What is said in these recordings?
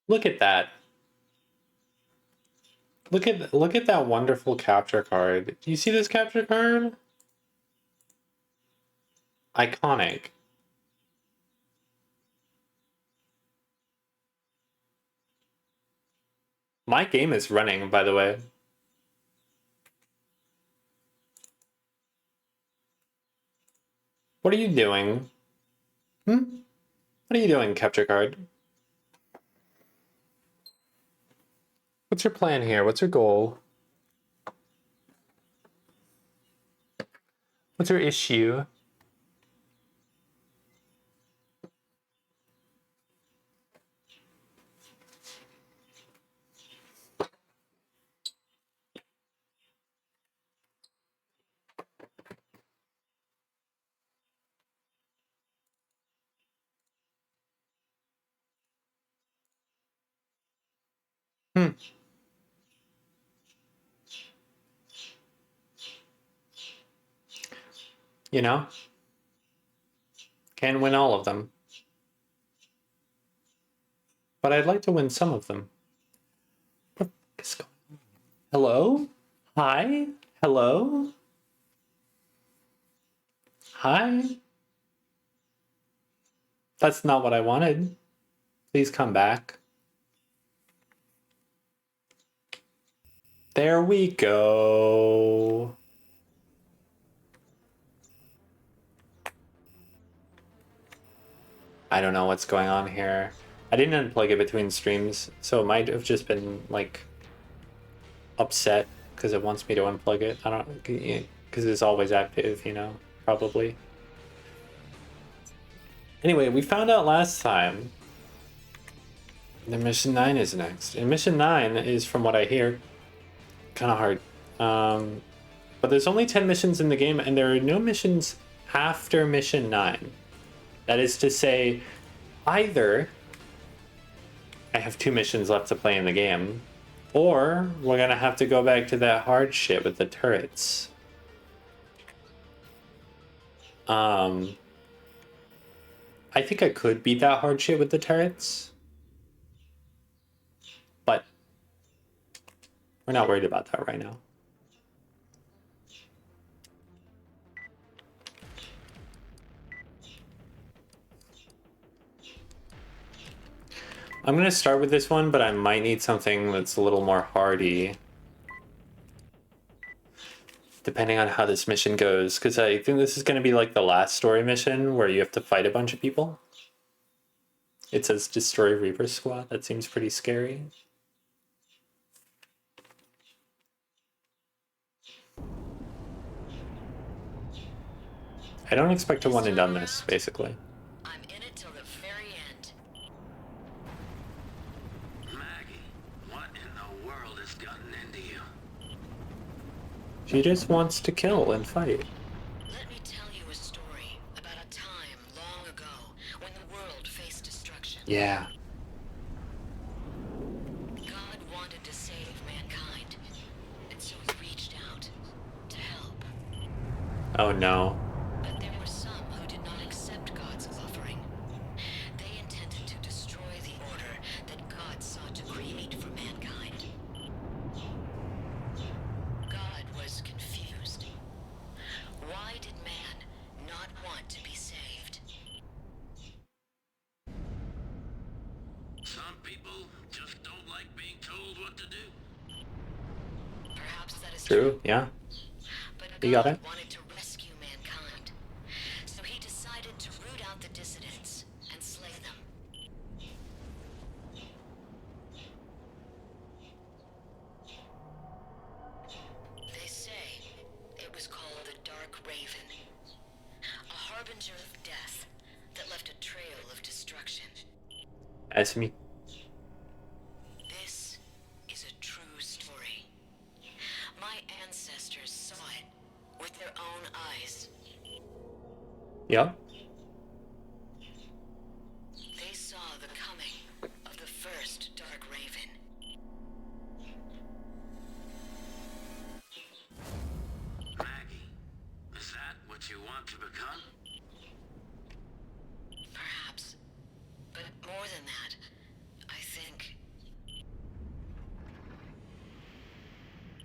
Look at that. Look at that wonderful capture card. Do you see this capture card? Iconic. My game is running, by the way. What are you doing? What are you doing, capture card? What's your plan here? What's your goal? What's your issue? You know? Can't win all of them. But I'd like to win some of them. What is going on? Hello? Hi? Hello? Hi? That's not what I wanted. Please come back. There we go. I don't know what's going on here. I didn't unplug it between streams, so it might have just been like upset because it wants me to unplug it. I don't, because it's always active, you know, probably. Anyway, we found out last time that Mission 9 is next. And Mission 9 is, from what I hear, kind of hard. But there's only 10 missions in the game, and there are no missions after Mission 9. That is to say, either I have 2 missions left to play in the game, or we're gonna have to go back to that hard shit with the turrets. I think I could beat that hard shit with the turrets, but we're not worried about that right now. I'm gonna start with this one, but I might need something that's a little more hardy, depending on how this mission goes, because I think this is gonna be like the last story mission where you have to fight a bunch of people. It says destroy Reaper Squad. That seems pretty scary. I don't expect to one and done this, basically. I'm in it till the very end. Maggie, what in the world has gotten into you? She just wants to kill and fight. Let me tell you a story about a time long ago when the world faced destruction. Yeah. God wanted to save mankind, and so he reached out to help. Oh no. But there were some who did not accept God's offering. They intended to destroy the order that God sought to create for mankind. God was confused. Why did man not want to be saved? Some people just don't like being told what to do. Perhaps that is True, yeah. But You got God it. wanted to rescue mankind, so he decided to root out the dissidents and slay them. They say it was called the Dark Raven, a harbinger of death that left a trail of destruction. As me. This is a true story. My ancestors saw it with their own eyes. Yeah. They saw the coming of the first Dark Raven. Maggie, is that what you want to become? Perhaps. But more than that, I think...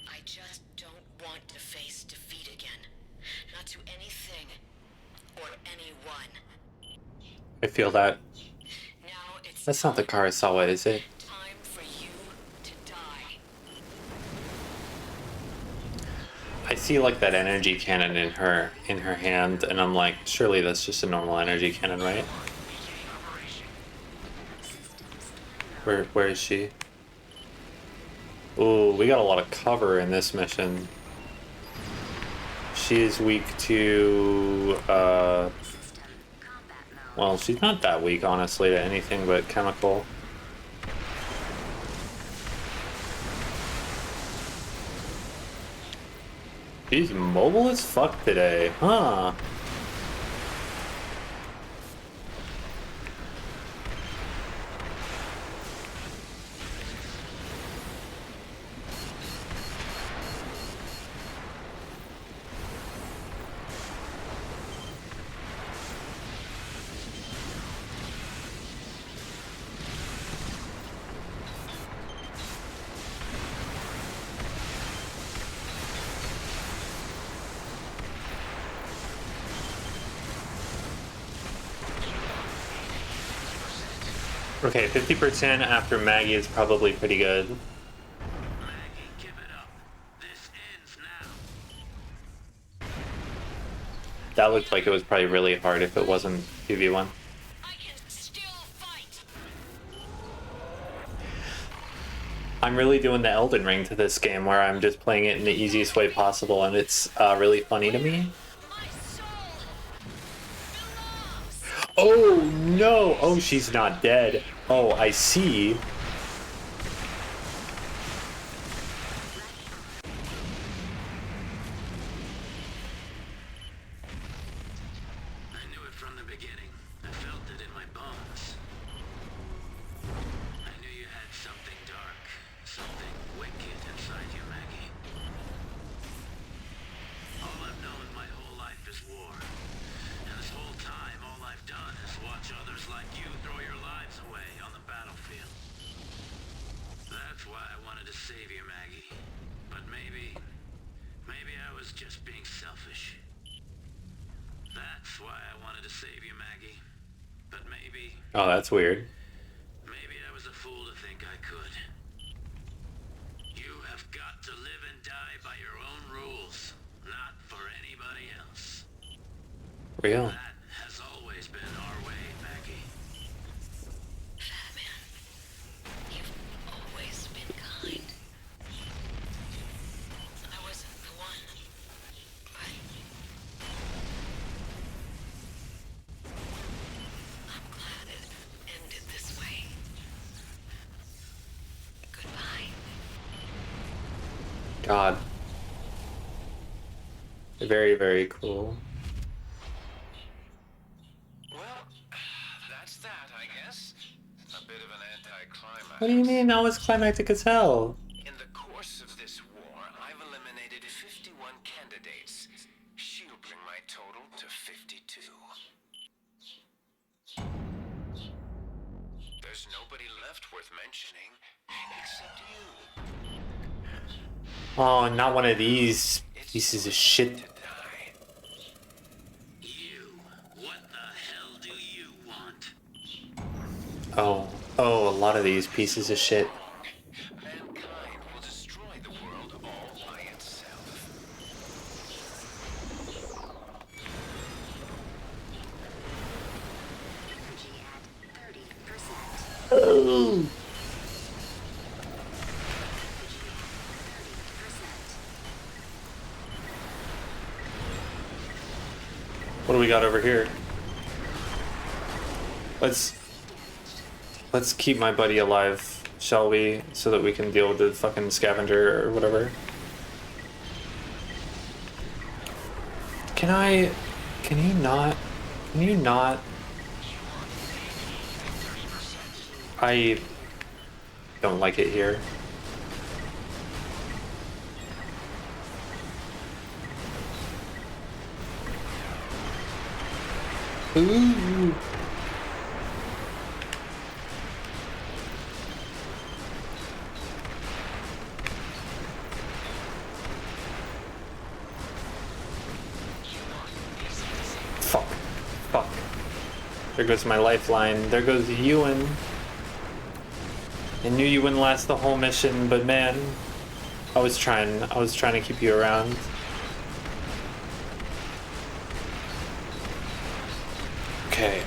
I just don't want to face defeat again. Not to anything or anyone. I feel that. Now it's That's not the Karasawa, is it? time for you to die. I see like that energy cannon in her hand, and I'm like, surely that's just a normal energy cannon, right? Where is she? Ooh, we got a lot of cover in this mission. She is weak to well, she's not that weak, honestly, to anything but chemical. She's mobile as fuck today, huh? Okay, 50% after Maggie is probably pretty good. Maggie, give it up. This ends now. That looked like it was probably really hard if it wasn't 2v1. I can still fight. I'm really doing the Elden Ring to this game where I'm just playing it in the easiest way possible, and it's really funny to me. My soul belongs. Oh no! Oh, she's not dead. Oh, I see. I knew it from the beginning. I felt it in my bones. I knew you had something dark, something wicked inside you, Maggie. All I've known my whole life is war. And this whole time, all I've done is watch others like you throw your lives away on the battlefield. That's why I wanted to save you, Maggie. But maybe I was just being selfish. That's why I wanted to save you, Maggie. But maybe Oh, that's weird. I was a fool to think I could. You have got to live and die by your own rules, not for anybody else. Real. That has always been our way, Maggie. Batman, you've always been kind. I wasn't the one, but I'm glad it ended this way. Goodbye. God. Very, very cool. Well, that's that, I guess. A bit of an anticlimax. What do you mean that was climactic as hell? In the course of this war, I've eliminated 51 candidates, shielding my total to 52. There's nobody left worth mentioning, except you. Oh, not one of these pieces of shit. To die. You, what the hell do you want? Oh, a lot of these pieces of shit. Mankind will destroy the world all by itself. Energy at 30%. Oh. What do we got over here? Let's keep my buddy alive, shall we? So that we can deal with the fucking scavenger or whatever. Can you not? I don't like it here. Ooh. Fuck. Fuck. There goes my lifeline. There goes Ewan. I knew you wouldn't last the whole mission, but man, I was trying to keep you around.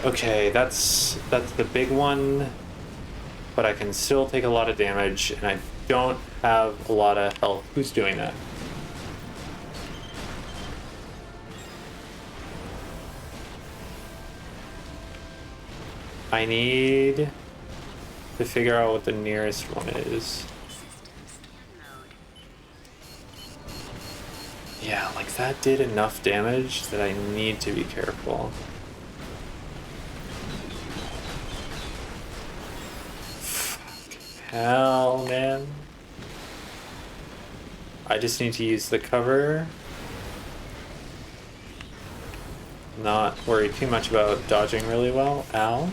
Okay, that's the big one, but I can still take a lot of damage, and I don't have a lot of health. Who's doing that? I need to figure out what the nearest one is. System scan mode. Yeah, like that did enough damage that I need to be careful. Hell, man. I just need to use the cover. Not worry too much about dodging really well. Ow.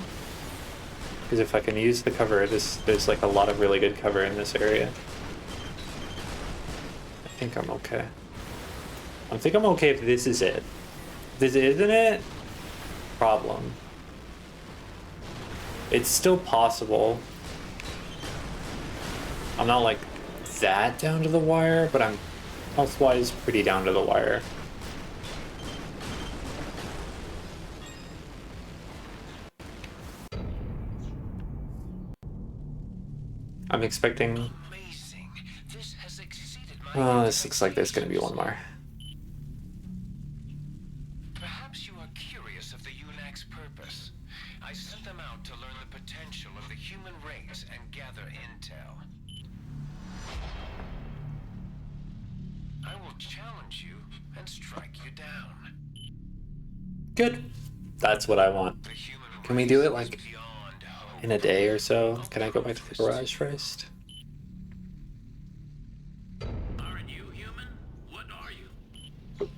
Because if I can use the cover, there's like a lot of really good cover in this area. I think I'm okay. I think I'm okay if this is it. This isn't it? Problem. It's still possible. I'm not like that down to the wire, but I'm health-wise pretty down to the wire. I'm expecting... Amazing. This has exceeded my Oh, this looks like there's gonna be one more. Perhaps you are curious of the UNAC's purpose. I sent them out to learn the potential of the human race and gather intel. I will challenge you and strike you down. Good. That's what I want. The human Can we do it, race like, is beyond hope. in a day or so? Can I go back to the garage first? Aren't you human? What are you? Oh,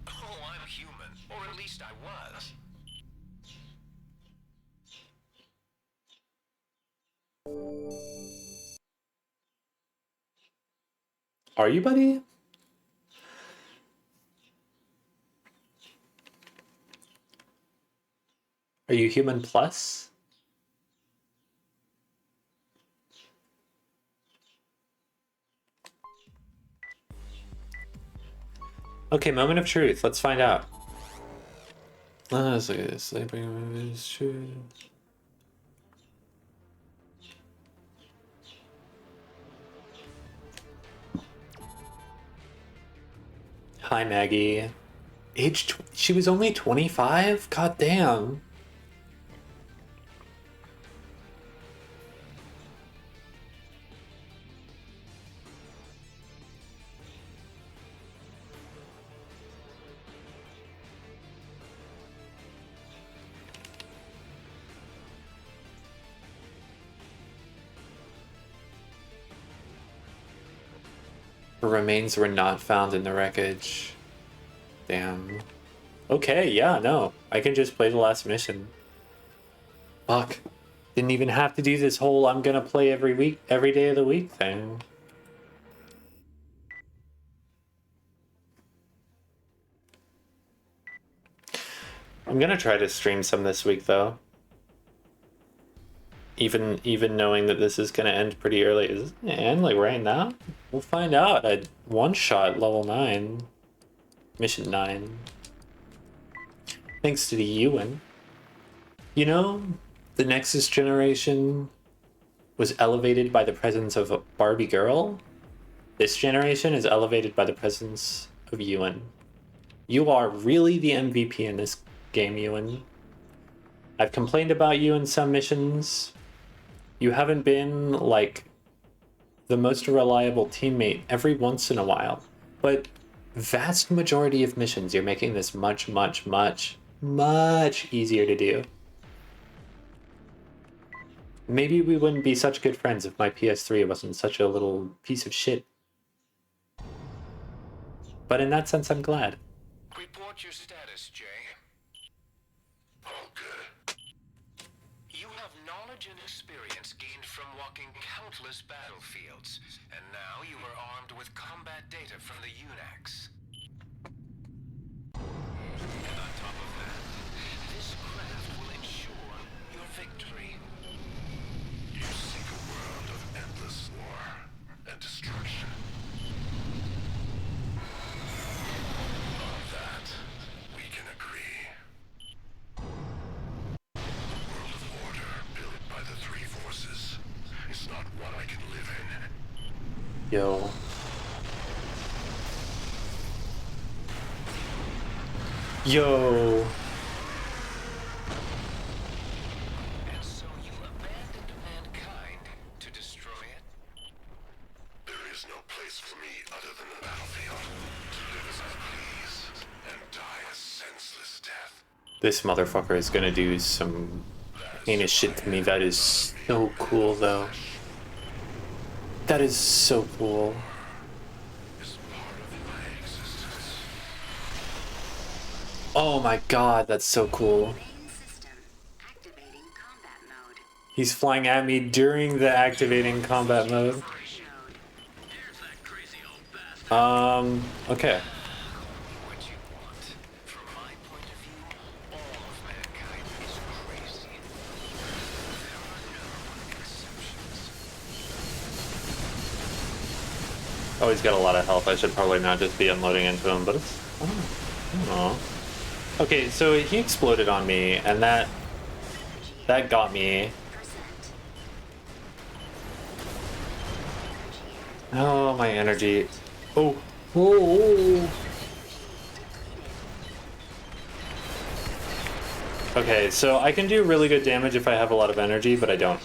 I'm human. Or at least I was. Are you, buddy? Are you human plus? Okay, moment of truth. Let's find out. Let's look at this. Sleeping is true. Hi, Maggie. She was only 25? God damn. Her remains were not found in the wreckage. Damn. Okay, yeah, no. I can just play the last mission. Fuck. Didn't even have to do this whole I'm gonna play every day of the week thing. I'm gonna try to stream some this week though. Even knowing that this is gonna end pretty early. Is it gonna end like right now? We'll find out at one shot level 9. Mission 9. Thanks to the Ewan. You know, the Nexus generation was elevated by the presence of a Barbie girl. This generation is elevated by the presence of Ewan. You are really the MVP in this game, Ewan. I've complained about you in some missions. You haven't been, like, the most reliable teammate every once in a while. But vast majority of missions, you're making this much, much, much, much easier to do. Maybe we wouldn't be such good friends if my PS3 wasn't such a little piece of shit. But in that sense, I'm glad. Report your status, Jay. All good. You have knowledge and experience gained from walking countless battlefields, and now you are armed with combat data from the UNAX. And on top of that, this craft will ensure your victory. You seek a world of endless war and destruction. On that, we can agree. A world of order built by the three forces is not one I can live in. Yo. Yo. And so you abandoned mankind to destroy it? There is no place for me other than the battlefield. To live as I please and die a senseless death. This motherfucker is gonna do some heinous shit to me. That is so cool, though. That is so cool. Is part of my existence. Oh my god, that's so cool. Main system. Activating combat mode. He's flying at me during the activating combat mode. Mode. Here's that crazy old bastard. Okay. What you want. From my point of view, all of mankind is crazy. There are no exceptions. Oh, he's got a lot of health. I should probably not just be unloading into him, but it's... I don't know. Okay, so he exploded on me, and that got me. Oh, my energy. Oh. Oh. Okay, so I can do really good damage if I have a lot of energy, but I don't.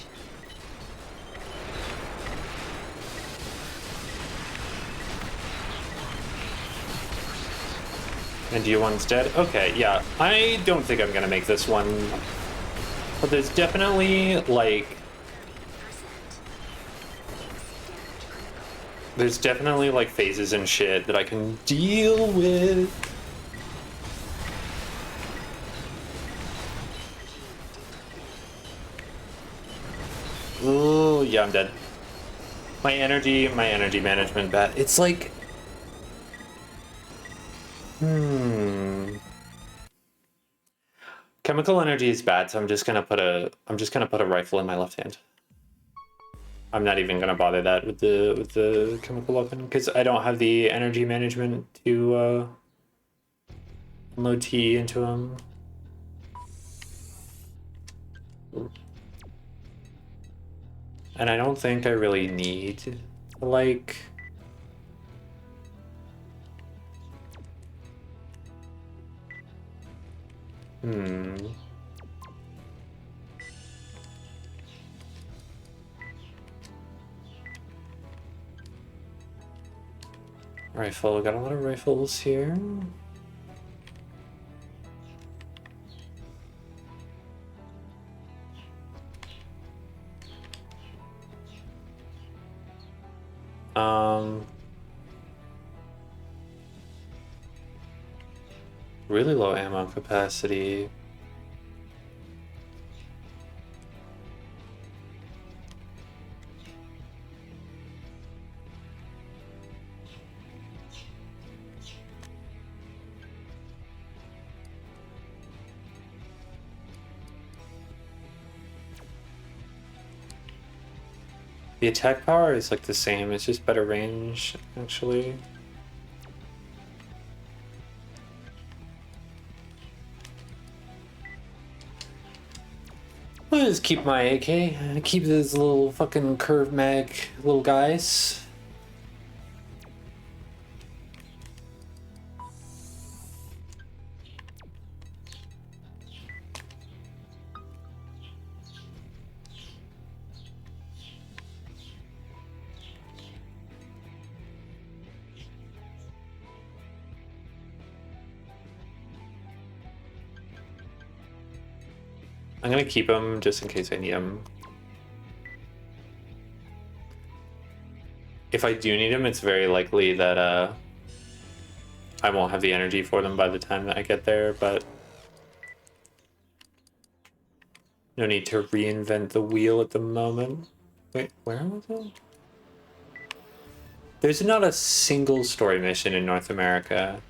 And D1's dead? Okay, yeah. I don't think I'm gonna make this one. But there's definitely, like... There's definitely, like, phases and shit that I can deal with. Ooh, yeah, I'm dead. My energy management bad. It's like... Chemical energy is bad, so I'm just gonna put a rifle in my left hand. I'm not even gonna bother that with the chemical weapon because I don't have the energy management to unload T into him. And I don't think I really need to, like... Rifle, got a lot of rifles here. Really low ammo capacity. The attack power is like the same, it's just better range, actually. I'll just keep my AK, keep these little fucking curved mag little guys. I'm gonna keep him just in case I need him. if I do need them, it's very likely that I won't have the energy for them by the time that I get there, but no need to reinvent the wheel at the moment. Wait, where was it? There's not a single story mission in North America.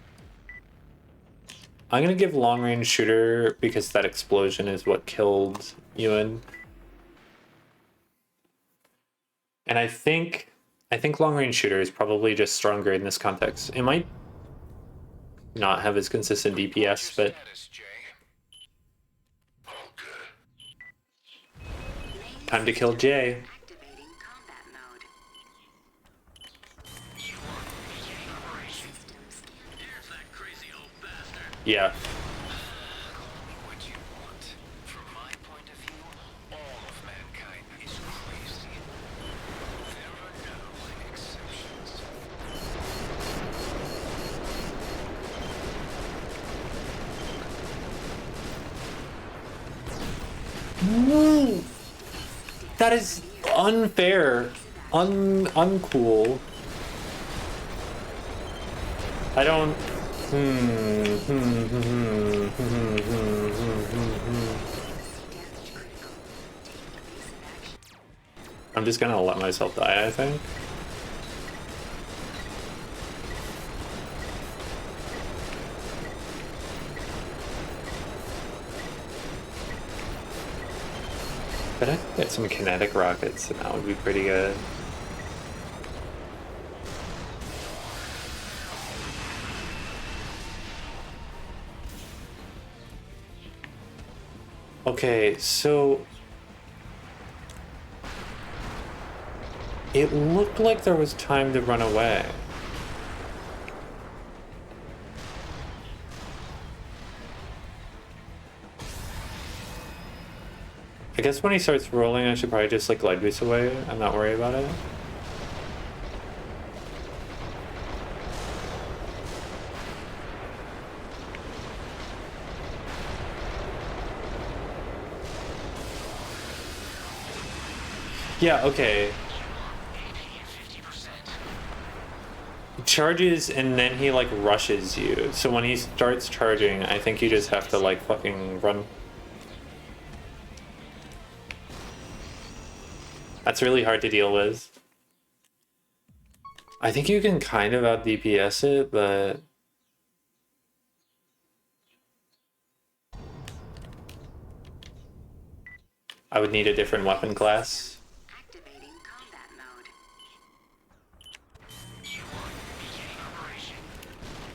I'm gonna give long range shooter because that explosion is what killed Ewan. And I think long range shooter is probably just stronger in this context. It might not have as consistent DPS, but Status, Jay. All good. time to kill Jay. Activating combat mode. System scanning. Here's that crazy old bastard. Yeah. Call me what you want. From my point of view, all of mankind is crazy. There are no exceptions. That is unfair. Uncool. I don't. I'm just gonna let myself die, I think. But I could get some kinetic rockets and that would be pretty good. Okay, so it looked like there was time to run away. I guess when he starts rolling, I should probably just like glide boost away and not worry about it. Yeah, okay. He charges and then he like rushes you. So when he starts charging, I think you just have to like fucking run. That's really hard to deal with. I think you can kind of out DPS it, but I would need a different weapon class. Activating combat mode.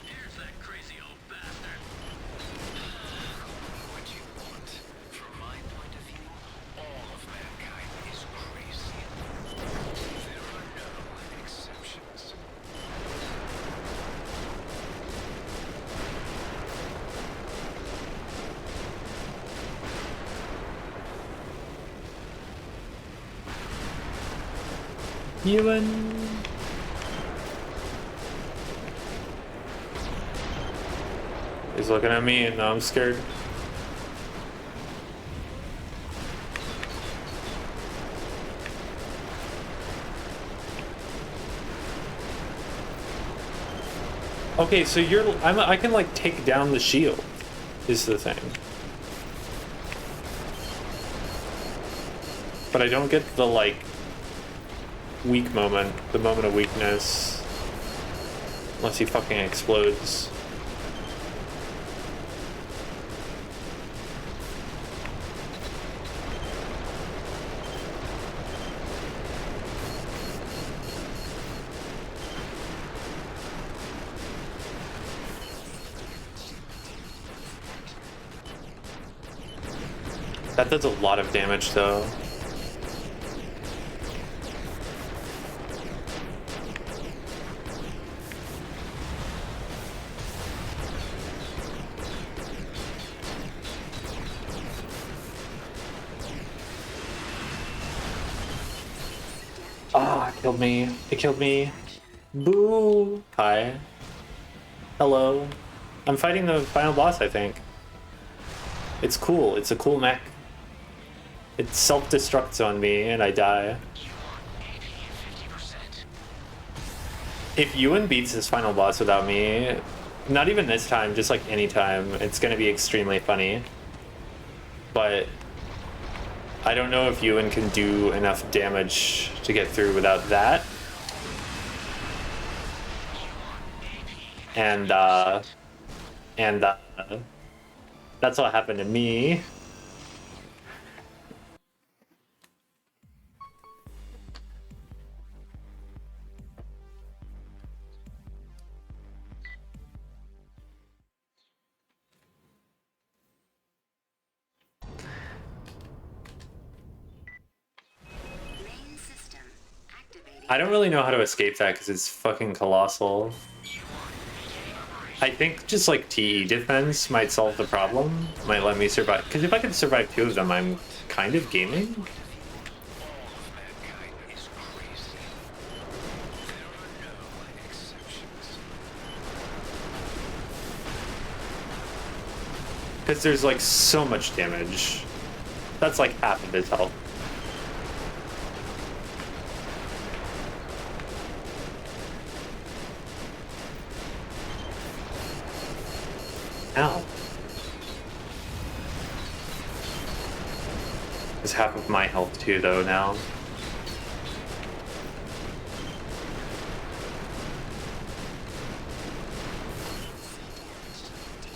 Here's that crazy old bastard. Call me what you want. From my point of view, all of mankind is crazy. There are no exceptions. Ewan. He's looking at me and now I'm scared. Okay, so I can like take down the shield, is the thing. But I don't get the like weak moment, the moment of weakness, unless he fucking explodes. That does a lot of damage though. Ah, it killed me. It killed me. Boo. Hi. Hello. I'm fighting the final boss, I think. It's cool. It's a cool mech. It self-destructs on me and I die. If Ewan beats his final boss without me, not even this time, just like any time, it's gonna be extremely funny. But I don't know if Ewan can do enough damage to get through without that. And that's what happened to me. Main system activating. I don't really know how to escape that because it's fucking colossal. I think just like TE defense might solve the problem, might let me survive. Because if I can survive 2 of them, I'm kind of gaming. All of mankind is crazy. There are no exceptions. Because there's like so much damage. That's like half of his health. Ow. It's half of my health too, though, now.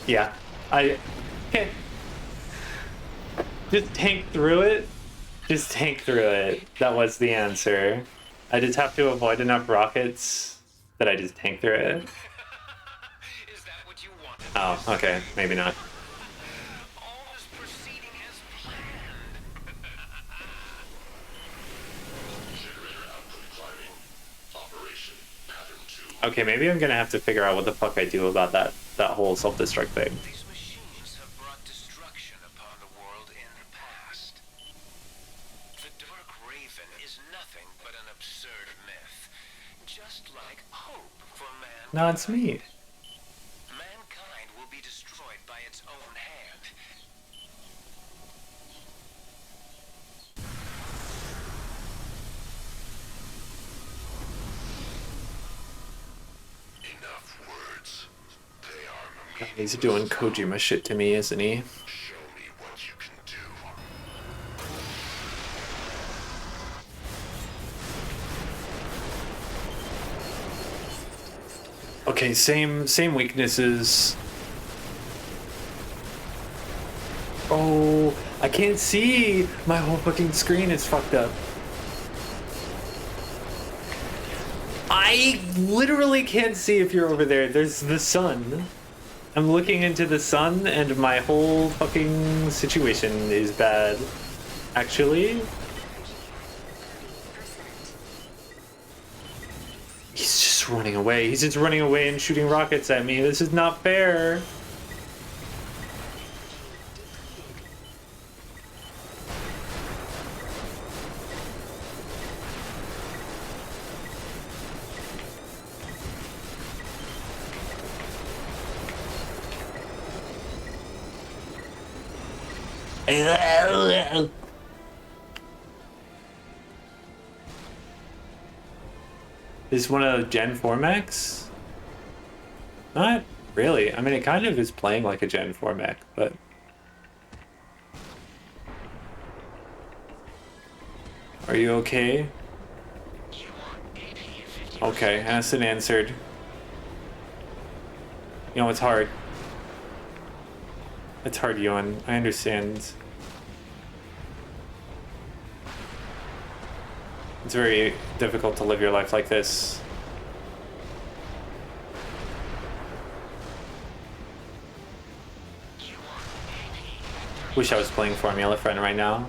Yeah. I can't. Just tank through it. Just tank through it. That was the answer. I just have to avoid enough rockets that I just tank through it. Is that what you wanted? Oh, okay. Maybe not. All is proceeding as planned. Okay, maybe I'm gonna have to figure out what the fuck I do about that whole self-destruct thing. These machines have brought destruction upon the world in the past. The Dark Raven is nothing but an absurd myth. Just like hope for man. No, it's me. Mankind will be destroyed by its own hand. Enough words. They are He's doing Kojima shit to me, isn't he? Show me what you can do. Okay, same weaknesses. Oh, I can't see. My whole fucking screen is fucked up. I literally can't see if you're over there. There's the sun. I'm looking into the sun and my whole fucking situation is bad. Actually, he's just running away. He's just running away and shooting rockets at me. This is not fair. Is one of Gen 4 mechs? Not really. I mean, it kind of is playing like a Gen 4 mech, but... Are you okay? Okay, acid answered. You know, it's hard. It's hard, Ewan. I understand. It's very difficult to live your life like this. Wish I was playing Formula Friend right now.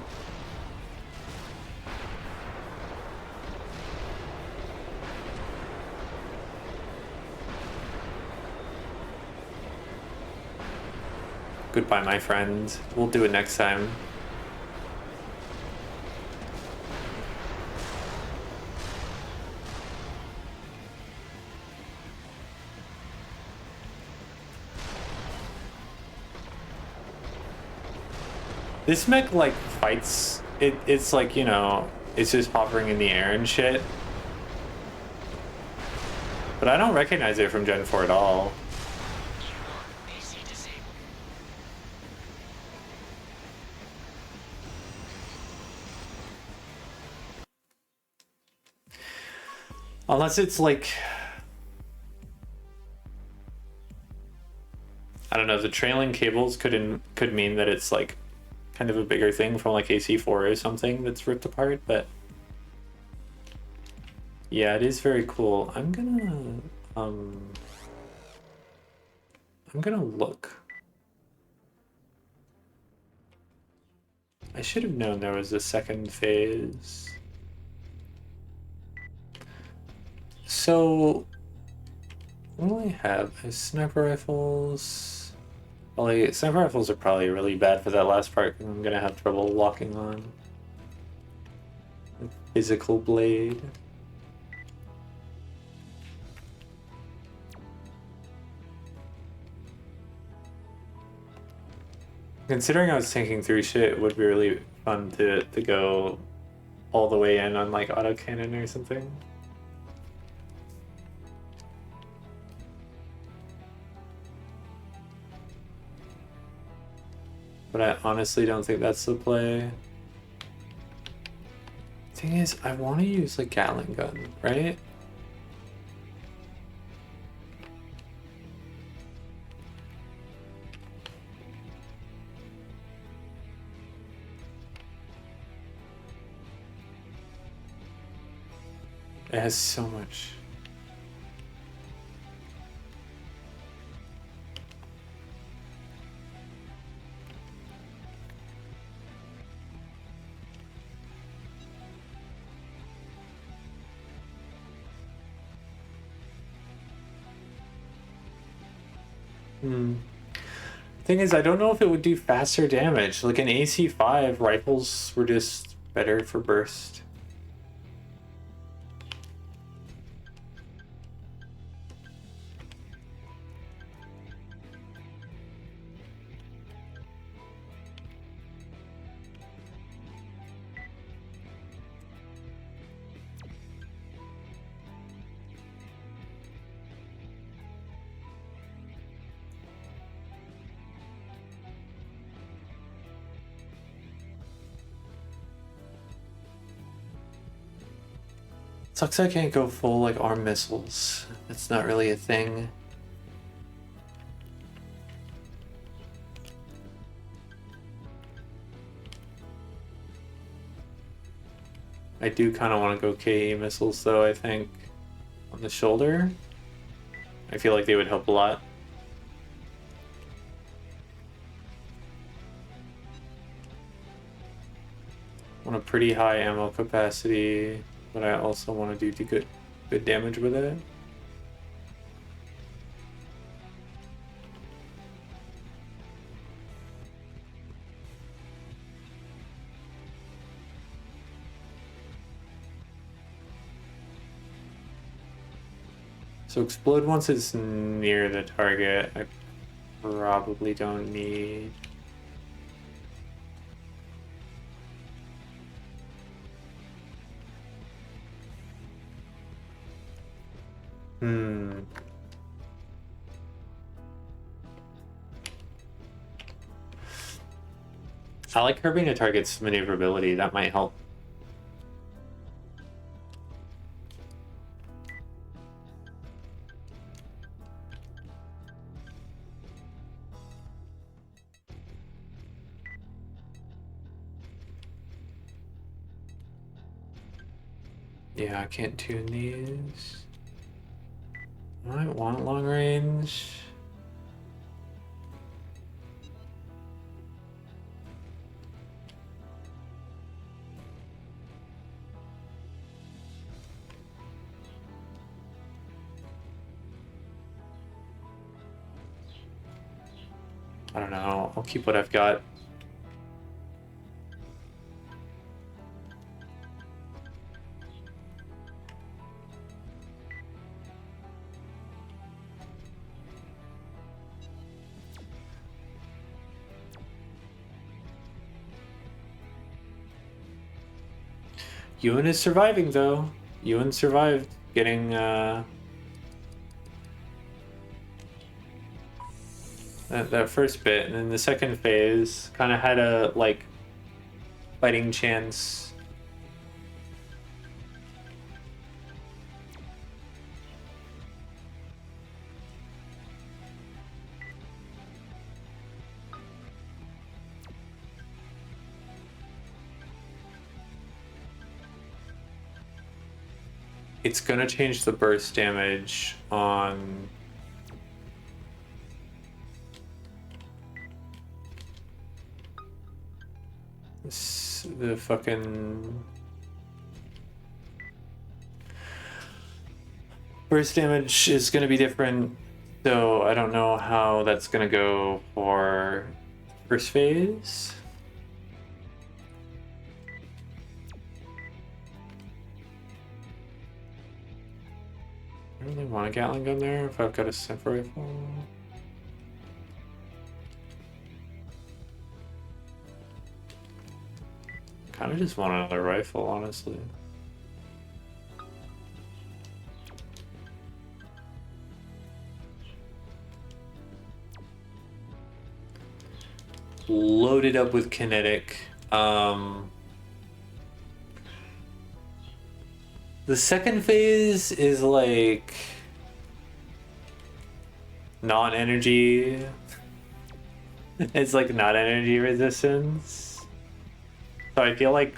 Goodbye, my friend. We'll do it next time. This mech, like, fights... It's like, you know, it's just hovering in the air and shit. But I don't recognize it from Gen 4 at all. AC disabled. Unless it's like, I don't know, the trailing cables could mean that it's like kind of a bigger thing from like AC4 or something that's ripped apart, but yeah, it is very cool. I'm gonna look. I should have known there was a second phase. So, what do I have? Sniper rifles. Well, sniper rifles are probably really bad for that last part. I'm gonna have trouble locking on. Physical blade. Considering I was thinking through shit, it would be really fun to go all the way in on like autocannon or something. But I honestly don't think that's the play. Thing is, I want to use like Gatling gun, right? It has so much. Thing is, I don't know if it would do faster damage. Like an AC5, rifles were just better for burst. Sucks I can't go full like arm missiles. That's not really a thing. I do kind of want to go KE missiles though, I think. On the shoulder. I feel like they would help a lot. Want a pretty high ammo capacity, but I also want to do good damage with it. So explode once it's near the target. I probably don't need. I like curbing a target's maneuverability. That might help. Yeah, I can't tune these. I want long range. I don't know. I'll keep what I've got. Ewan is surviving though. Ewan survived getting that first bit, and then the second phase kind of had a like fighting chance. It's gonna change the burst damage on the fucking burst damage is gonna be different, so I don't know how that's gonna go for first phase. I really want a Gatling gun there if I've got a sniper rifle. Kind of just want another rifle, honestly. Loaded up with kinetic. The second phase is like non-energy. It's like not energy resistance. So I feel like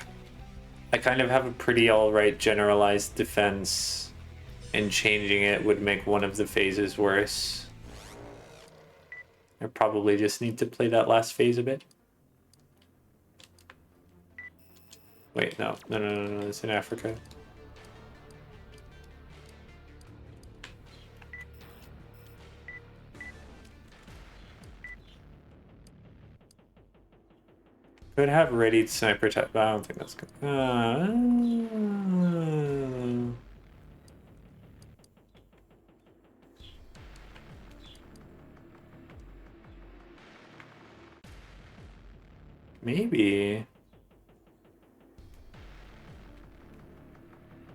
I kind of have a pretty alright generalized defense, and changing it would make one of the phases worse. I probably just need to play that last phase a bit. Wait, no, it's in Africa. Could have readied sniper type, but I don't think that's good. Maybe.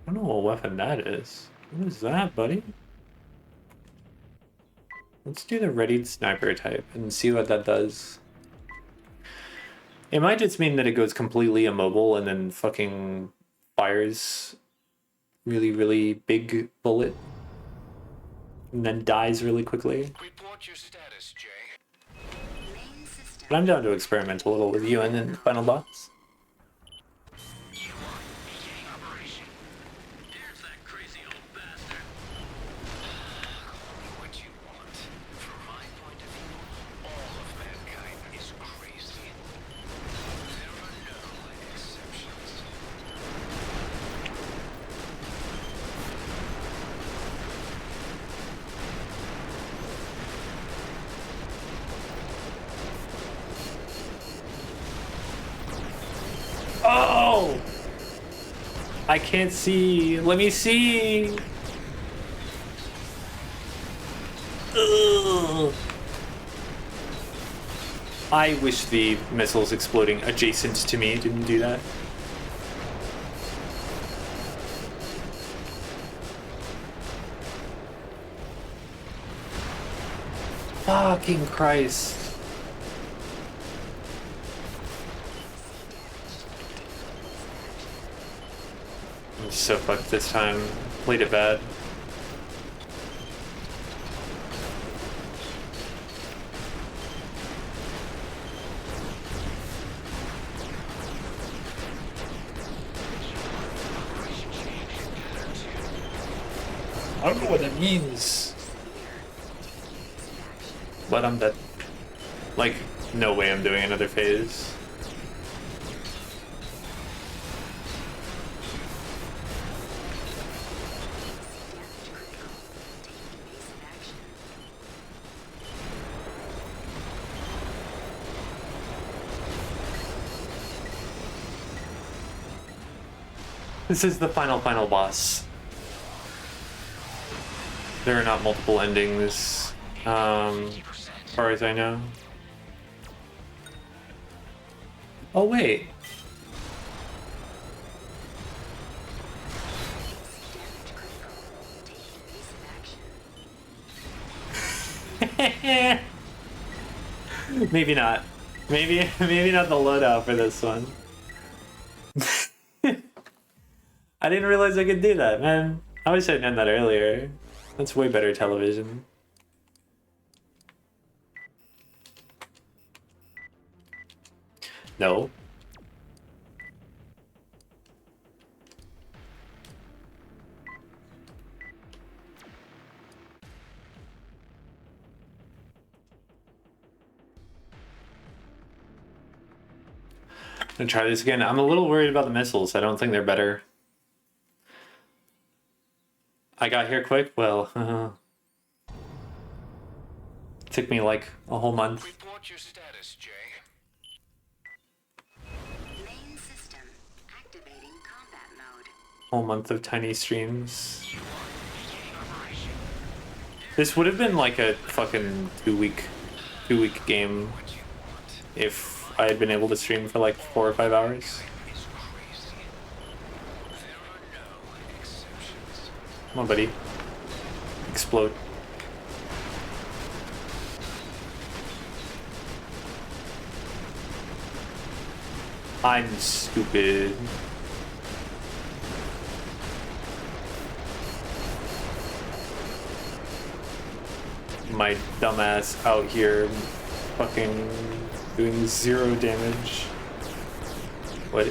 I don't know what weapon that is. What is that, buddy? Let's do the readied sniper type and see what that does. It might just mean that it goes completely immobile and then fucking fires really, really big bullet and then dies really quickly. Report your status, Jay. Main system. But I'm down to experiment a little with you and then final boss. Here's that crazy old bastard. What you want. From my point of view, all of mankind is crazy. There are no exceptions. Oh! I can't see. Let me see. Ugh. I wish the missiles exploding adjacent to me didn't do that. Fucking Christ. I'm so fucked this time. Played it bad. I don't know what that means. But I'm dead. Like, no way I'm doing another phase. This is the final boss. There are not multiple endings, as far as I know. Oh wait. Maybe not. Maybe not the loadout for this one. I didn't realize I could do that, man. I wish I'd known that earlier. That's way better television. No. I'm gonna try this again. I'm a little worried about the missiles. I don't think they're better. I got here quick? Well, took me like a whole month. Report your status, Jay. Main system activating combat mode. Whole month of tiny streams. This would have been like a fucking two-week game if I had been able to stream for like 4 or 5 hours. Is crazy. There are no exceptions. Come on, buddy. Explode. I'm stupid. My dumbass out here fucking doing 0 damage. What?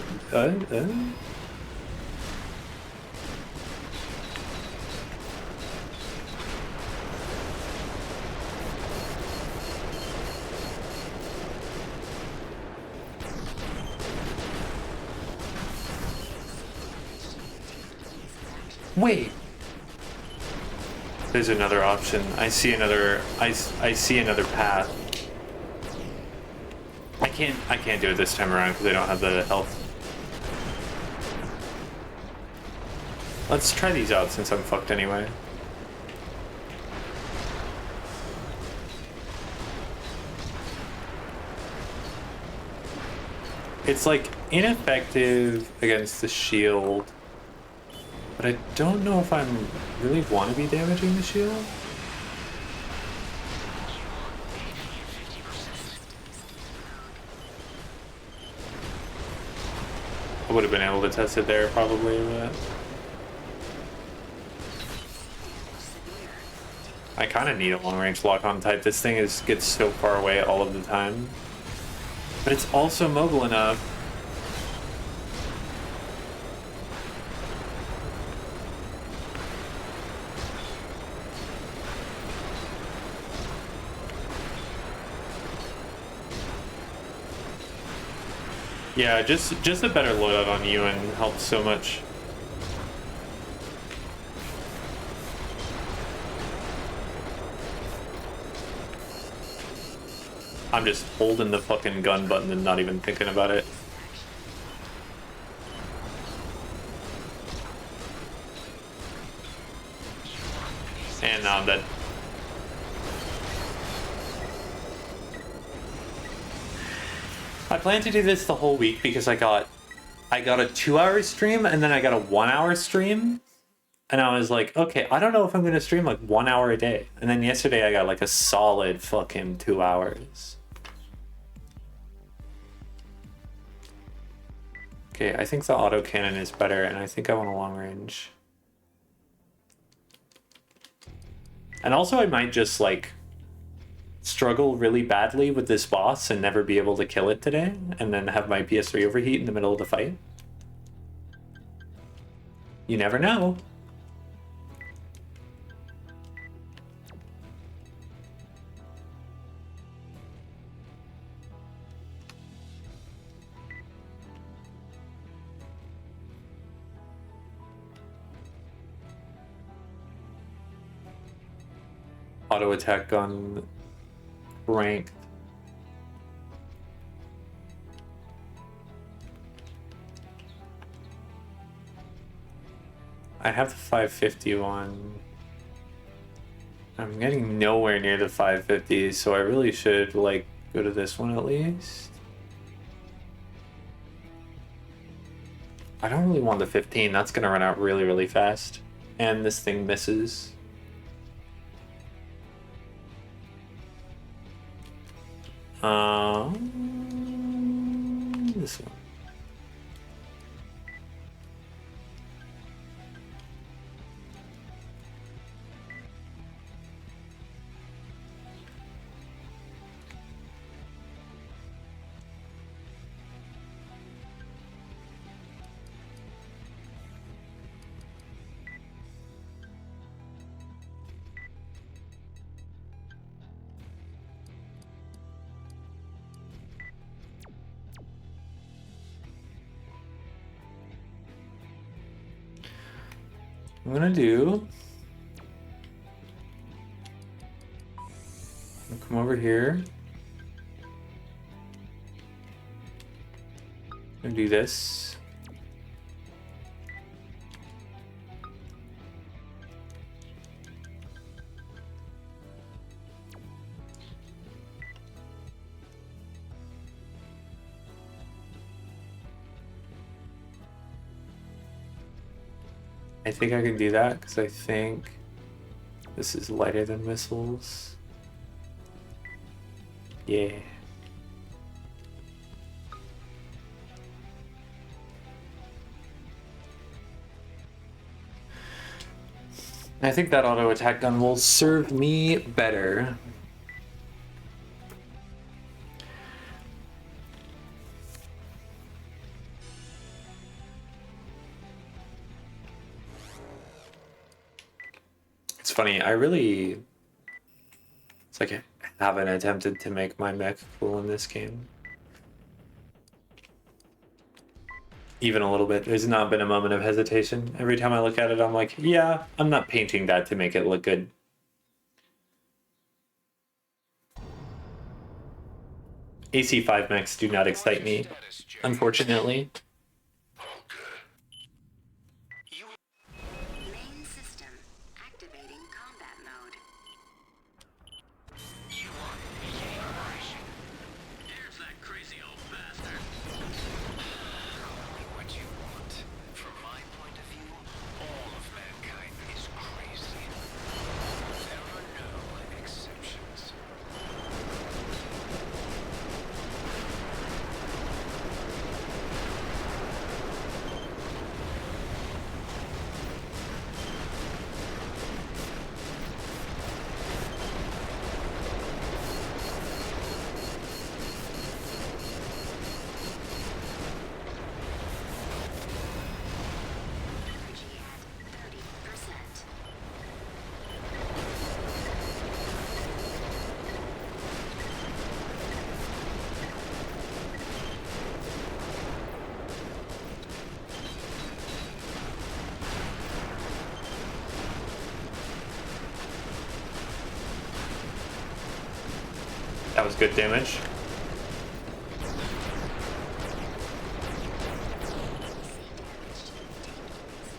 Wait. There's another option. I see another. I see another path. I can't do it this time around because I don't have the health. Let's try these out since I'm fucked anyway. It's like ineffective against the shield. But I don't know if I really want to be damaging the shield. I would have been able to test it there probably, but I kind of need a long-range lock-on type. This thing gets so far away all of the time. But it's also mobile enough. Yeah, just a better loadout on Ewan helps so much. I'm just holding the fucking gun button and not even thinking about it. And now I'm dead. I plan to do this the whole week because I got a 2-hour stream and then I got a 1-hour stream. And I was like, okay, I don't know if I'm going to stream like 1 hour a day. And then yesterday I got like a solid fucking 2 hours. Okay, I think the autocannon is better and I think I want a long range. And also I might just like struggle really badly with this boss and never be able to kill it today, and then have my PS3 overheat in the middle of the fight. You never know. Auto attack gun ranked. I have the 551. I'm getting nowhere near the 550, so I really should like go to this one at least. I don't really want the 15. That's gonna run out really, really fast. And this thing misses. This one. I'm gonna do. I'll come over here. And do this. I think I can do that because I think this is lighter than missiles. Yeah. I think that auto attack gun will serve me better. It's funny, it's like I haven't attempted to make my mech cool in this game. Even a little bit. There's not been a moment of hesitation. Every time I look at it, I'm like, yeah, I'm not painting that to make it look good. AC5 mechs do not excite me, unfortunately. Oh, good. Main system activating combat mode. Here's that crazy old bastard. Only what you want. From my point of view, all of mankind is crazy. There are no exceptions. Energy at 30%. That was good damage.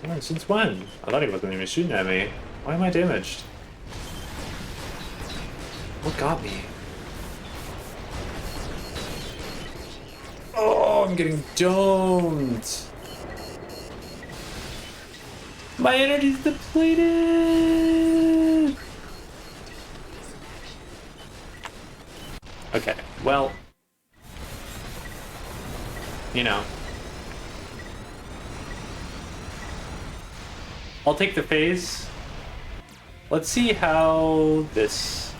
Oh, since when? I thought he wasn't even shooting at me. Why am I damaged? What got me? Oh, I'm getting domed. My energy's depleted. Okay, well, you know, I'll take the phase. Let's see how this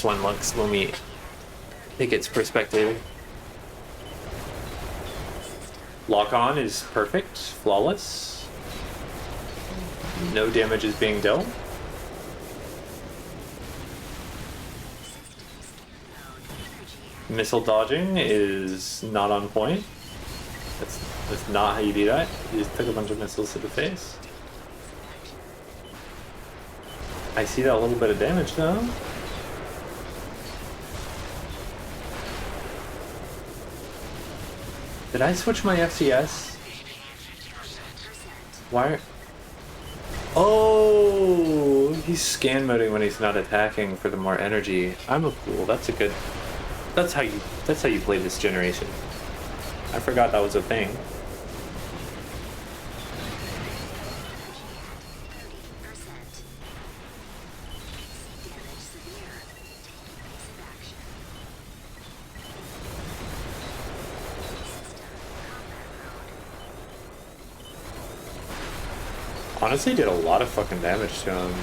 one looks when we take its perspective. Lock on is perfect, flawless. No damage is being dealt. Missile dodging is not on point. That's not how you do that. You just took a bunch of missiles to the face. I see that little bit of damage though. Did I switch my FCS? Why? Oh, he's scan moding when he's not attacking for the more energy. I'm a fool. That's a good. That's how you play this generation. I forgot that was a thing. Honestly, did a lot of fucking damage to him.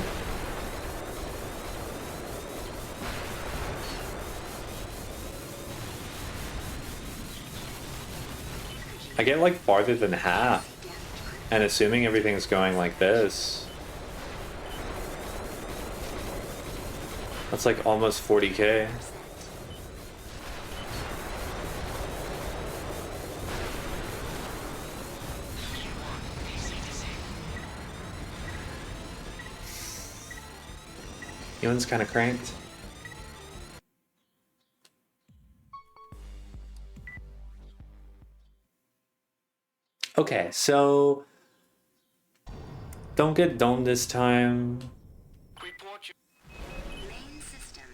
I get like farther than half, and assuming everything's going like this, that's like almost 40k. Ewan's kind of cranked. Okay, so don't get domed this time. Report your Main system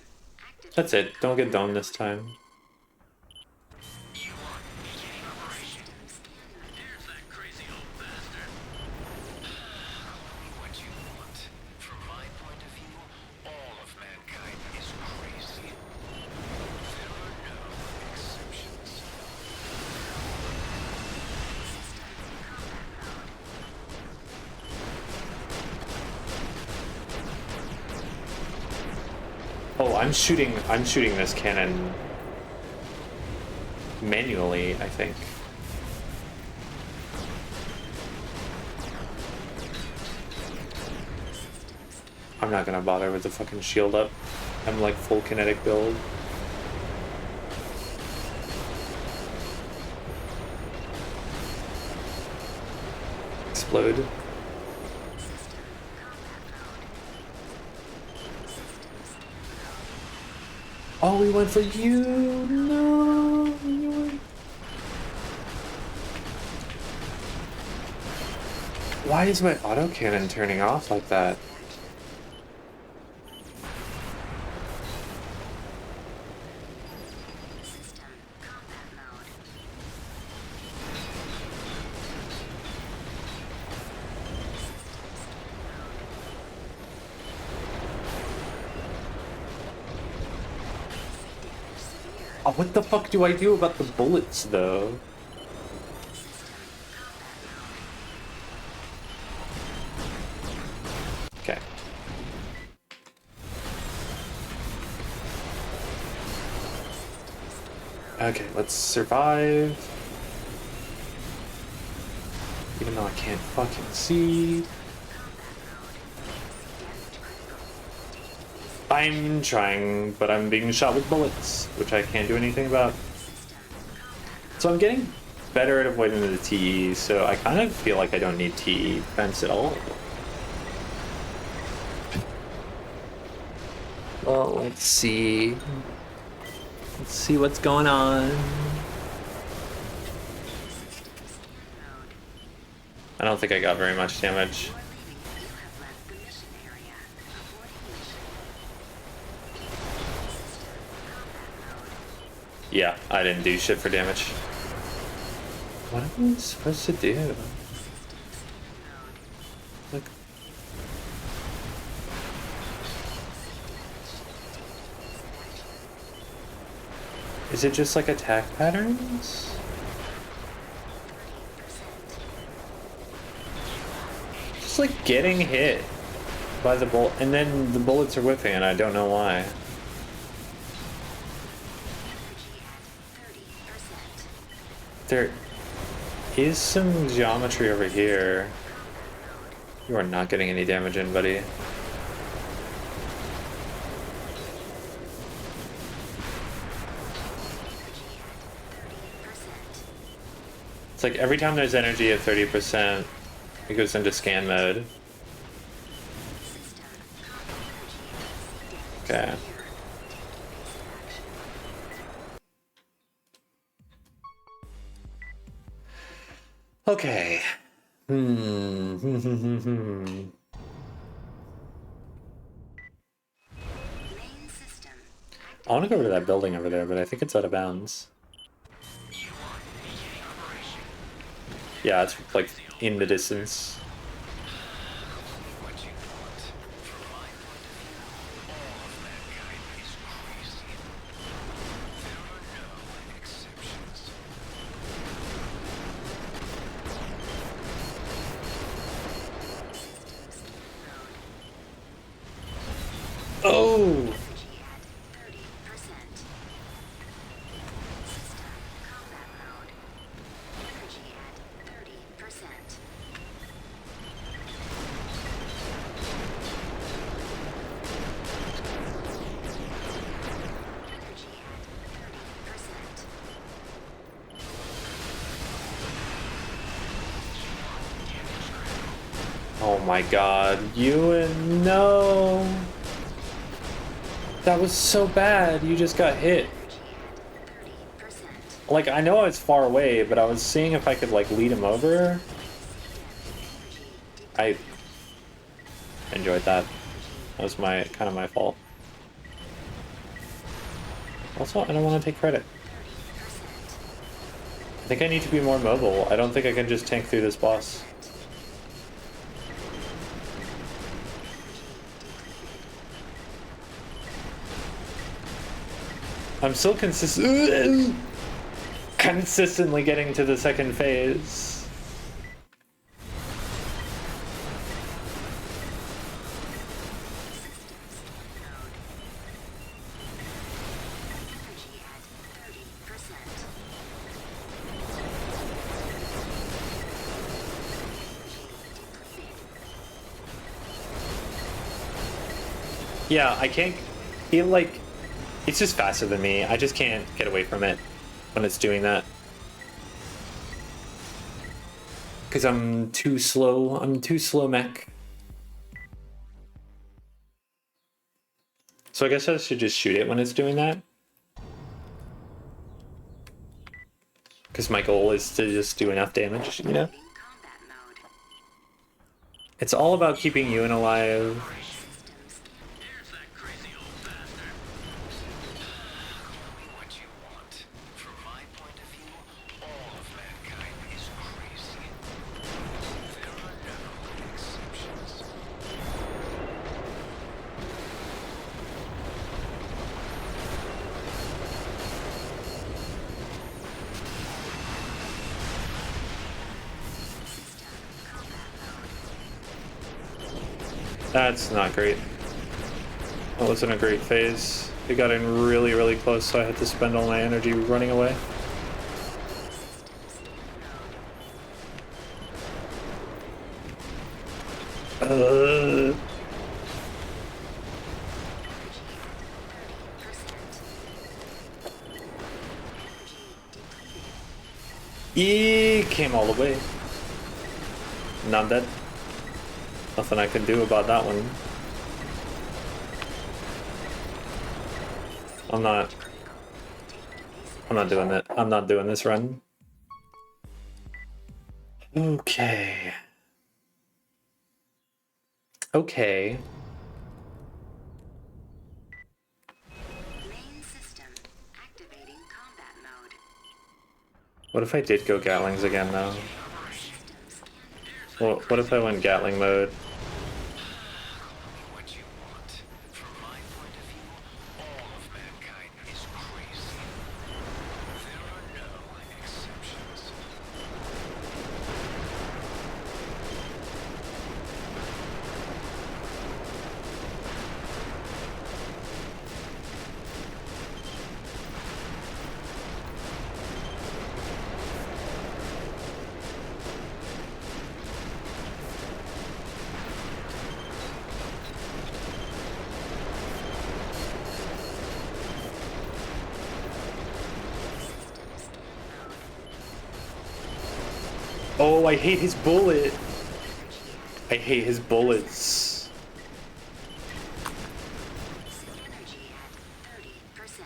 activating. That's it. Don't get domed this time. Here's that crazy old bastard. what you want. From my point of view, all of mankind is crazy. There are no exceptions. Oh, I'm shooting this cannon manually, I think. I'm not gonna bother with the fucking shield up. I'm like full kinetic build. Explode. Oh, we went for you. No. Why is my autocannon turning off like that? System combat mode. Oh, what the fuck do I do about the bullets, though? Okay. Okay, let's survive. Even though I can't fucking see. I'm trying, but I'm being shot with bullets, which I can't do anything about. So I'm getting better at avoiding the TE, so I kind of feel like I don't need TE defense at all. Well, let's see. Let's see what's going on. I don't think I got very much damage. You have left the mission area. Aborting mission. Yeah, I didn't do shit for damage. What am I supposed to do? Like, is it just like attack patterns? Just like getting hit by the bullet, and then the bullets are whipping, and I don't know why. There is some geometry over here. You are not getting any damage in, buddy. It's like every time there's energy at 30%, it goes into scan mode. Okay. Okay. Main system I want to go over to that building over there, but I think it's out of bounds. Yeah, it's like in the distance. What you want. From my point of view, all of mankind is crazy. There are no exceptions. Oh! Energy at 30%. System combat mode. Energy at 30%. Energy at 30%. Oh my god, Ewan, no! That was so bad, you just got hit. Energy at 30%. Like, I know I was far away, but I was seeing if I could, like, lead him over. I enjoyed that. That was kind of my fault. Also, I don't want to take credit. I think I need to be more mobile. I don't think I can just tank through this boss. I'm still consistently getting to the second phase. Energy at 30%. Yeah, I can't feel like it's just faster than me. I just can't get away from it when it's doing that. Because I'm too slow. I'm too slow mech. So I guess I should just shoot it when it's doing that. Because my goal is to just do enough damage, you know? In combat mode. It's all about keeping Ewan alive. Systems Here's that crazy old bastard. Call me what you want. From my point of view, all of mankind is crazy. There are no exceptions. system combat mode. That's not great. That wasn't a great phase. It got in really, really close, so I had to spend all my energy running away. Uh, he came all the way. Not dead. Nothing I can do about that one. I'm not doing it. I'm not doing this run. Okay. Okay. Main system activating combat mode. What if I did go Gatlings again, though? Well, what if I went Gatling mode? What you want. From my point of view, all of mankind is crazy. There are no exceptions. Oh, I hate his bullet. I hate his bullets. Energy at 30%.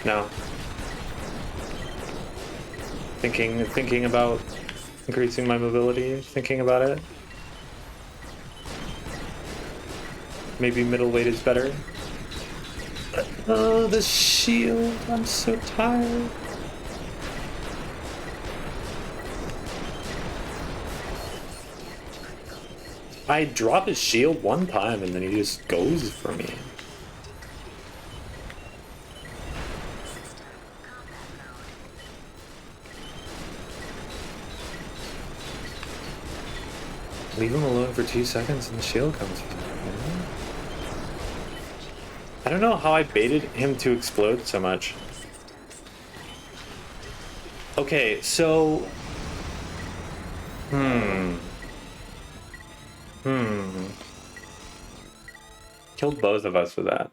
No. Thinking about increasing my mobility, thinking about it. Maybe middleweight is better. Oh, the shield. I'm so tired. I drop his shield one time and then he just goes for me. Leave him alone for 2 seconds and the shield comes back. I don't know how I baited him to explode so much. Okay, so... Killed both of us with that.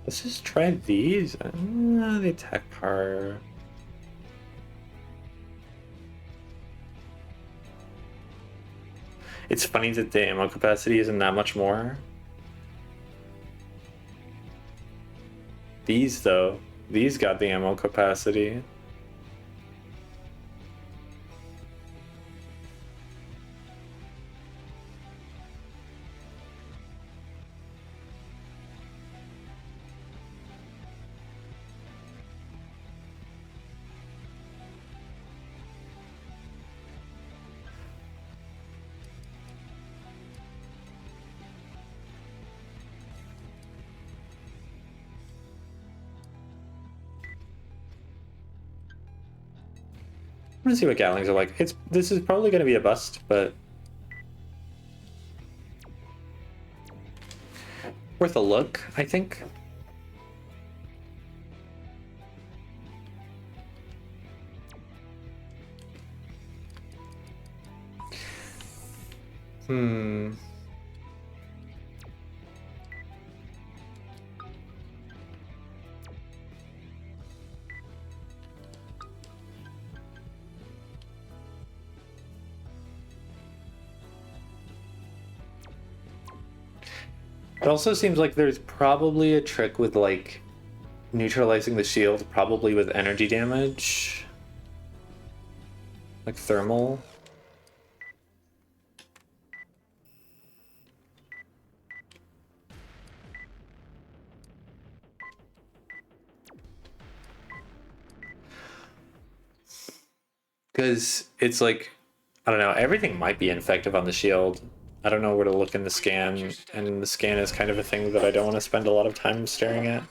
Let's just try these. The attack part. It's funny that the ammo capacity isn't that much more. These, though, these got the ammo capacity. I'm gonna see what Gatlings are like. This is probably gonna be a bust, but worth a look, I think. It also seems like there's probably a trick with, like, neutralizing the shield, probably with energy damage. Like thermal. Because it's like, I don't know, everything might be infective on the shield. I don't know where to look in the scan, and the scan is kind of a thing that I don't want to spend a lot of time staring at.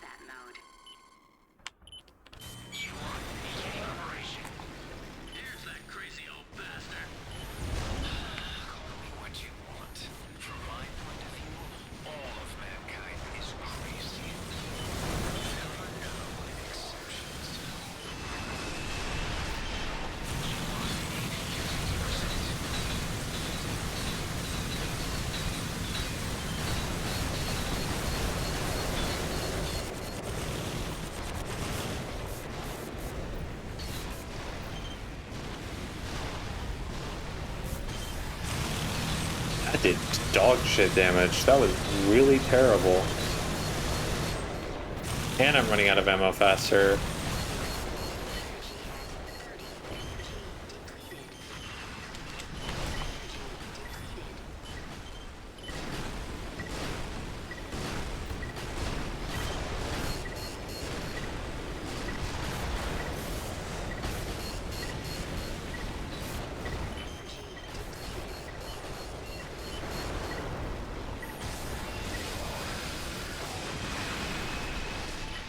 Here's that crazy old bastard. Call me what you want. From my point of view, all of mankind is crazy. There are no exceptions. That did dog shit damage. That was really terrible. And I'm running out of ammo faster.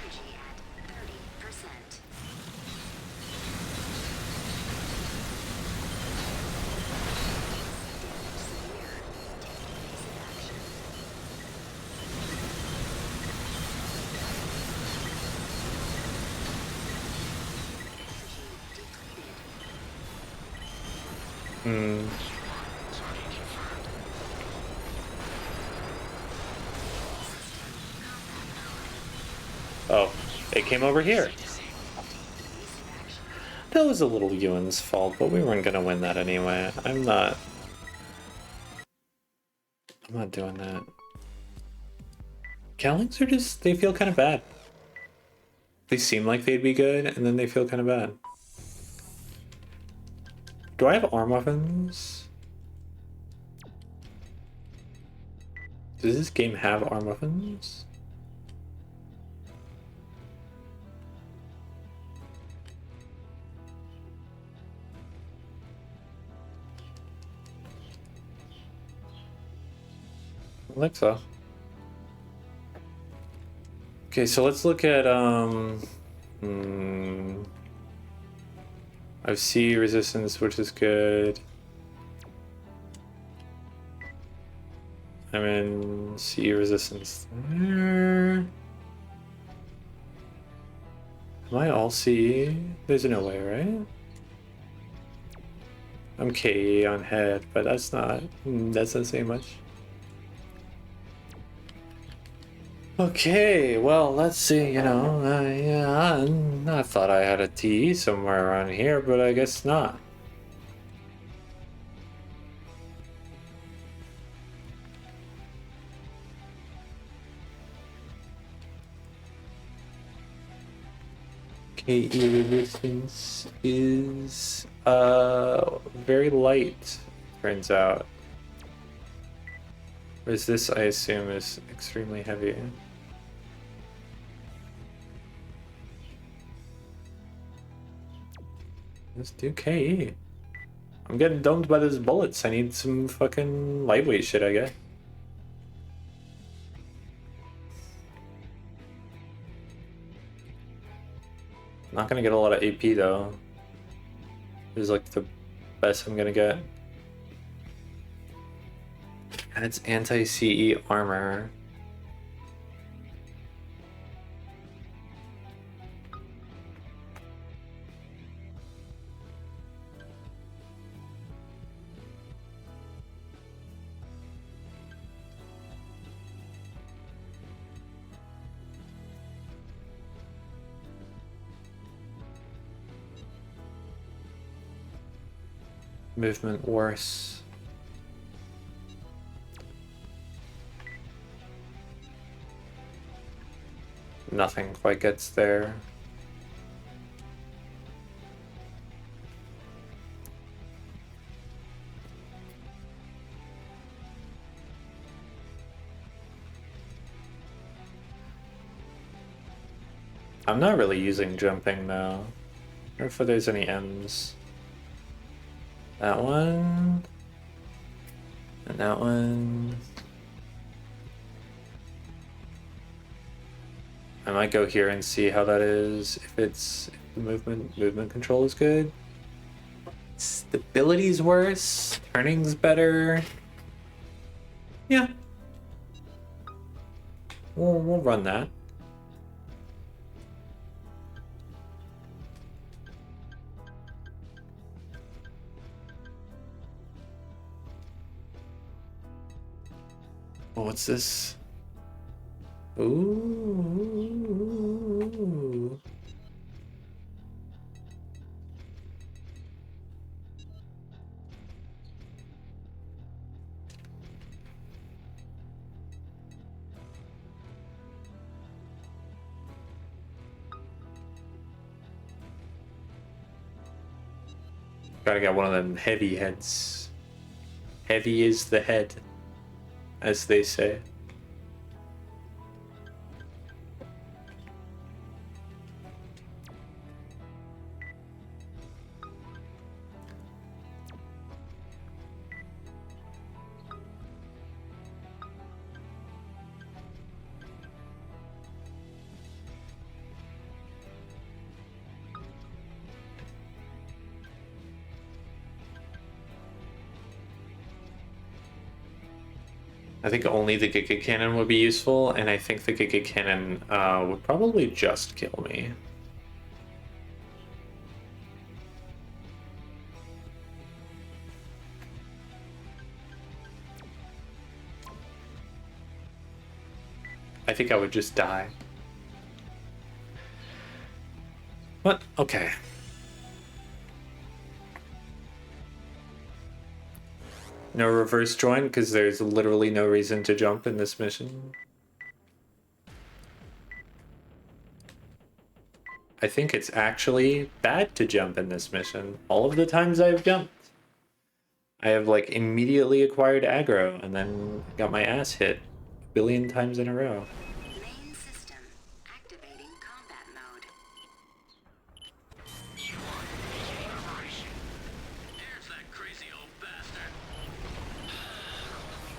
Energy at 30%. Hmm. Oh, they came over here. That was a little Ewan's fault, but we weren't gonna win that anyway. I'm not doing that. Cowlings are just, they feel kind of bad. They seem like they'd be good, and then they feel kind of bad. Do I have arm weapons? Does this game have arm weapons? Alexa. Okay, so let's look at I have C resistance, which is good. I'm in C resistance there. Am I all C? There's no way, right? I'm K on head, but that's not saying much. Okay, well, let's see, you know, yeah, I thought I had a T somewhere around here, but I guess not. KE resistance is very light, turns out. Whereas this, I assume, is extremely heavy. Let's do KE. I'm getting domed by those bullets. I need some fucking lightweight shit, I guess. Not gonna get a lot of AP though. This is like the best I'm gonna get. And it's anti-CE armor. Movement worse. Nothing quite gets there. I'm not really using jumping though. I wonder if there's any M's. That one. And that one. I might go here and see how that is. If the movement control is good. Stability's worse. Turning's better. Yeah. We'll run that. Oh, what's this? Ooh. Gotta get one of them heavy heads. Heavy is the head, as they say. I think only the Giga Cannon would be useful, and I think the Giga Cannon would probably just kill me. I think I would just die. What? Okay. No reverse join because there's literally no reason to jump in this mission. I think it's actually bad to jump in this mission. All of the times I've jumped, I have like immediately acquired aggro and then got my ass hit a billion times in a row. Main system activating combat mode. There's that crazy old bastard.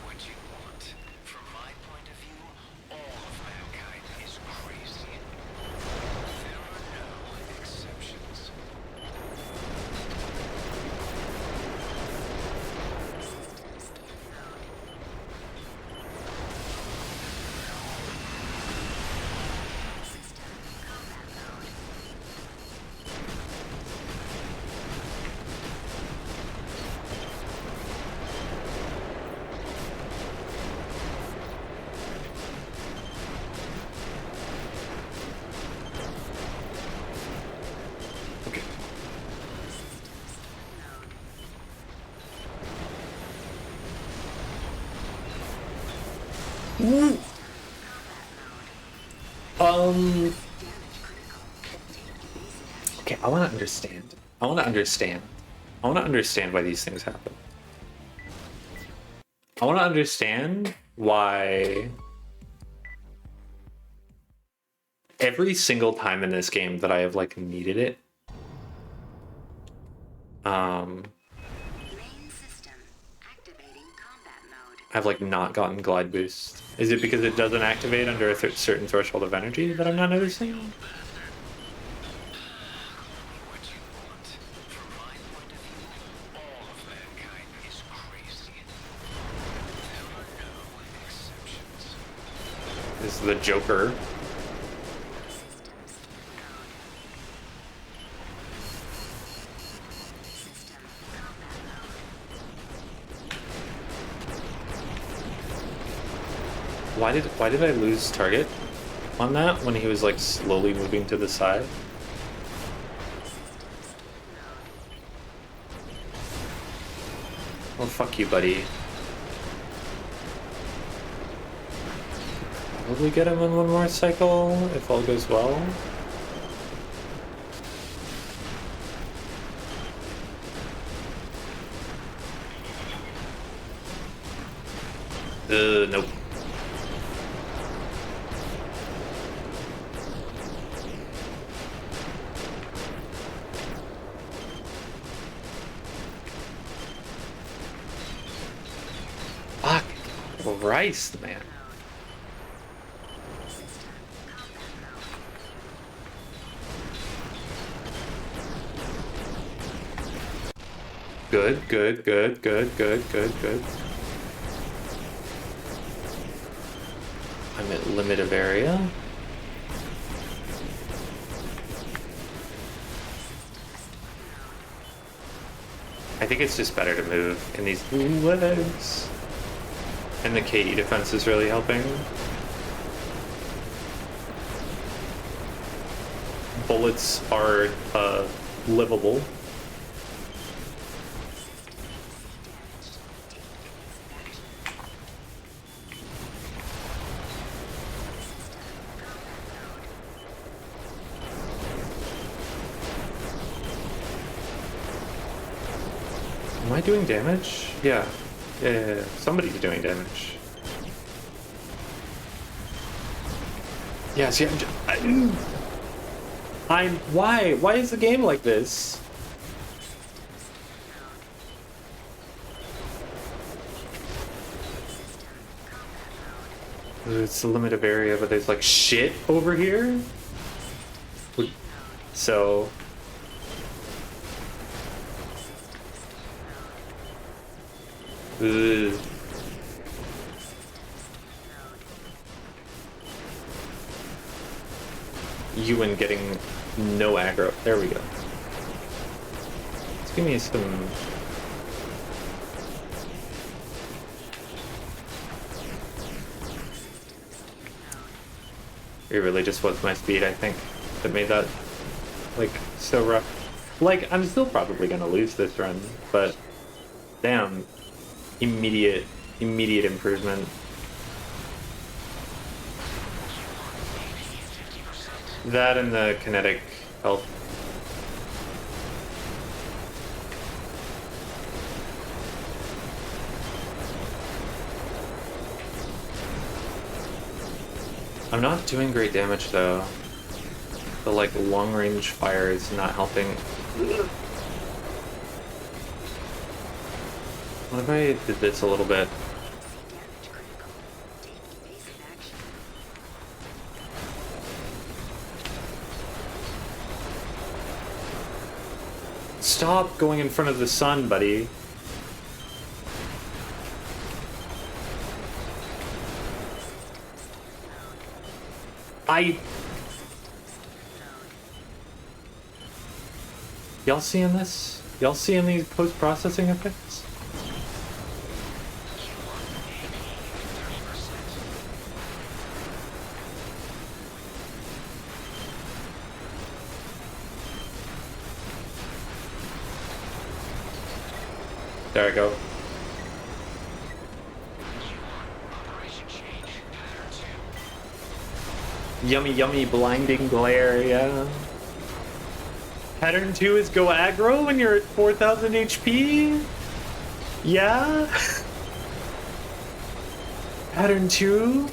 What you want. From my point of view, all of mankind is crazy. There are no exceptions. System scan mode. System combat mode. Okay. System scan mode. Combat mode. Damage critical. Take evasive action. Okay, I want to understand. I want to understand. I want to understand why these things happen. I want to understand why every single time in this game that I have like needed it, Main system activating combat mode. I've like not gotten glide boost. Is it because it doesn't activate under a certain threshold of energy that I'm not noticing? What you want. From my point of view, all of mankind is crazy. There are no exceptions. This is the Joker. System scan mode. System combat mode. Why did I lose target on that when he was like slowly moving to the side? Oh, fuck you, buddy. Probably get him in one more cycle if all goes well. Nope. Fuck. Christ, man. System combat mode. Good, good, good, good, good, good, good. I'm at limit of area. I think it's just better to move in these legs. And the KE defense is really helping. Bullets are livable. Am I doing damage? Yeah. Yeah. Somebody's doing damage. Yeah, see, I'm why? Why is the game like this? It's the limit of area, but there's like shit over here. So ugh. Ewan getting no aggro. There we go. Let's give me some. It really just was my speed, I think, that made that, like, so rough. Like, I'm still probably gonna lose this run, but damn, immediate improvement. That and the kinetic health. I'm not doing great damage though. The like long range fire is not helping. What if I did this a little bit? Damage critical. Take evasive action. Stop going in front of the sun, buddy. Y'all seeing this? Y'all seeing these post-processing effects? There I go. Yummy, yummy, blinding glare, yeah. Pattern 2 is go aggro when you're at 4,000 HP? Yeah? Pattern 2?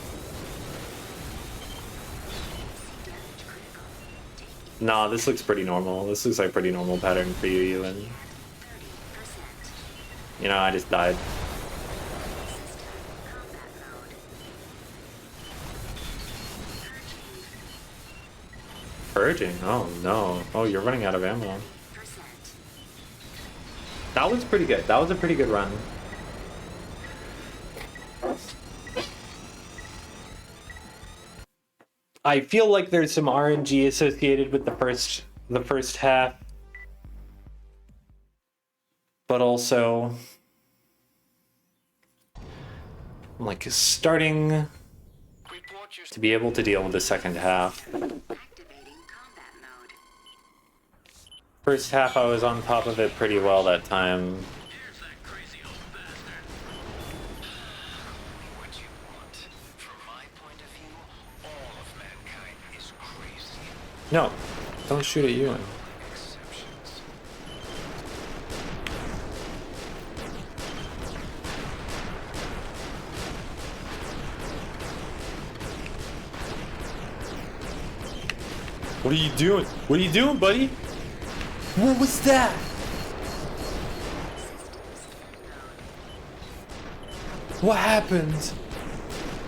Nah, this looks pretty normal. This looks like pretty normal pattern for you, Ewan. 30%. You know, I just died. Combat mode. Purging? Oh no. Oh, you're running out of ammo. Percent. That was pretty good. That was a pretty good run. I feel like there's some RNG associated with the first half. But also I'm like starting Report your to be able to deal with the second half. Activating combat mode. First half I was on top of it pretty well that time. Here's that crazy old bastard. what you want. From my point of view, all of mankind is crazy. No, don't shoot at Ewan. Exceptions. What are you doing? What are you doing, buddy? What was that? What happened?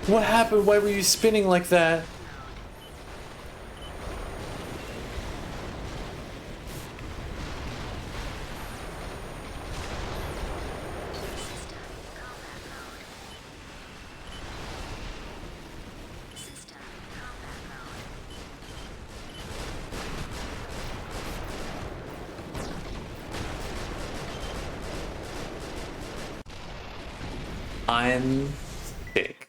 What happened? Why were you spinning like that? System combat mode. I'm sick.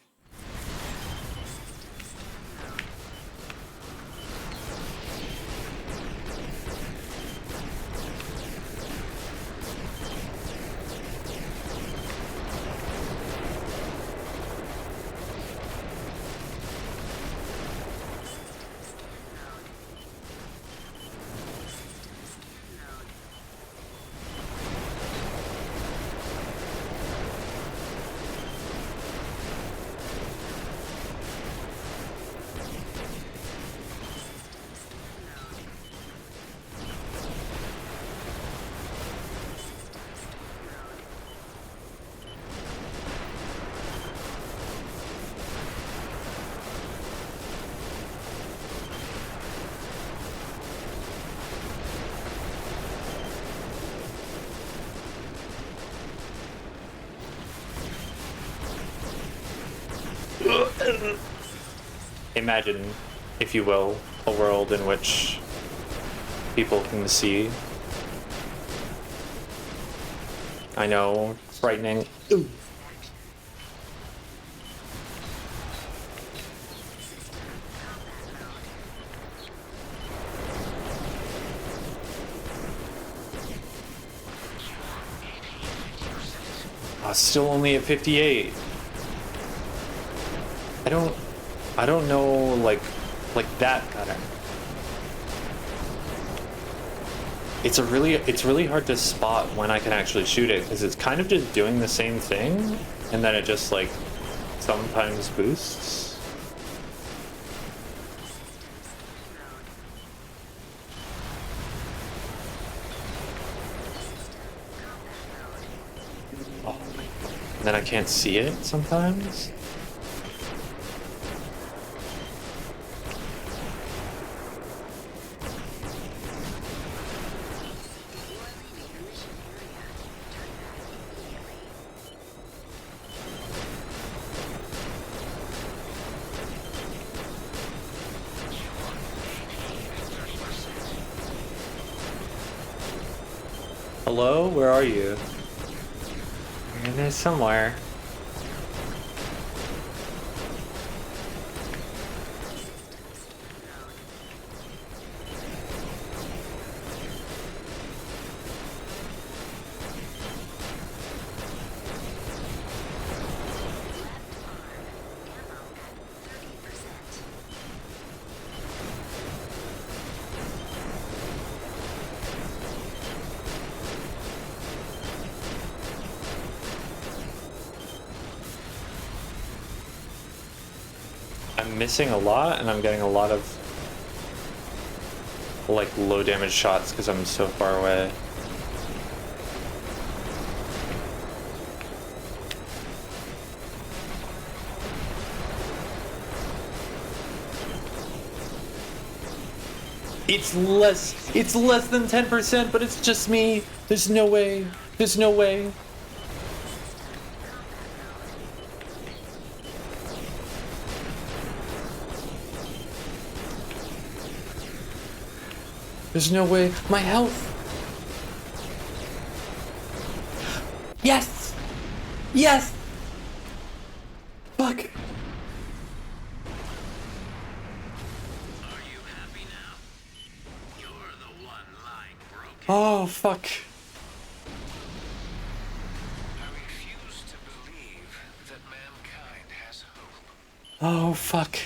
Imagine, if you will, a world in which people can see. I know, frightening. Ooh. Still only at 58. I don't know, like that better. It's really hard to spot when I can actually shoot it, because it's kind of just doing the same thing, and then it just like sometimes boosts. Oh. And then I can't see it sometimes. Hello? Where are you? You're in there somewhere. I'm missing a lot, and I'm getting a lot of like low damage shots because I'm so far away. It's less than 10%, but it's just me. There's no way. There's no way. There's no way. My health. Yes! Yes! Fuck. Are you happy now? You're the one lying broken. Oh, fuck. I refuse to believe that mankind has hope. Oh, fuck.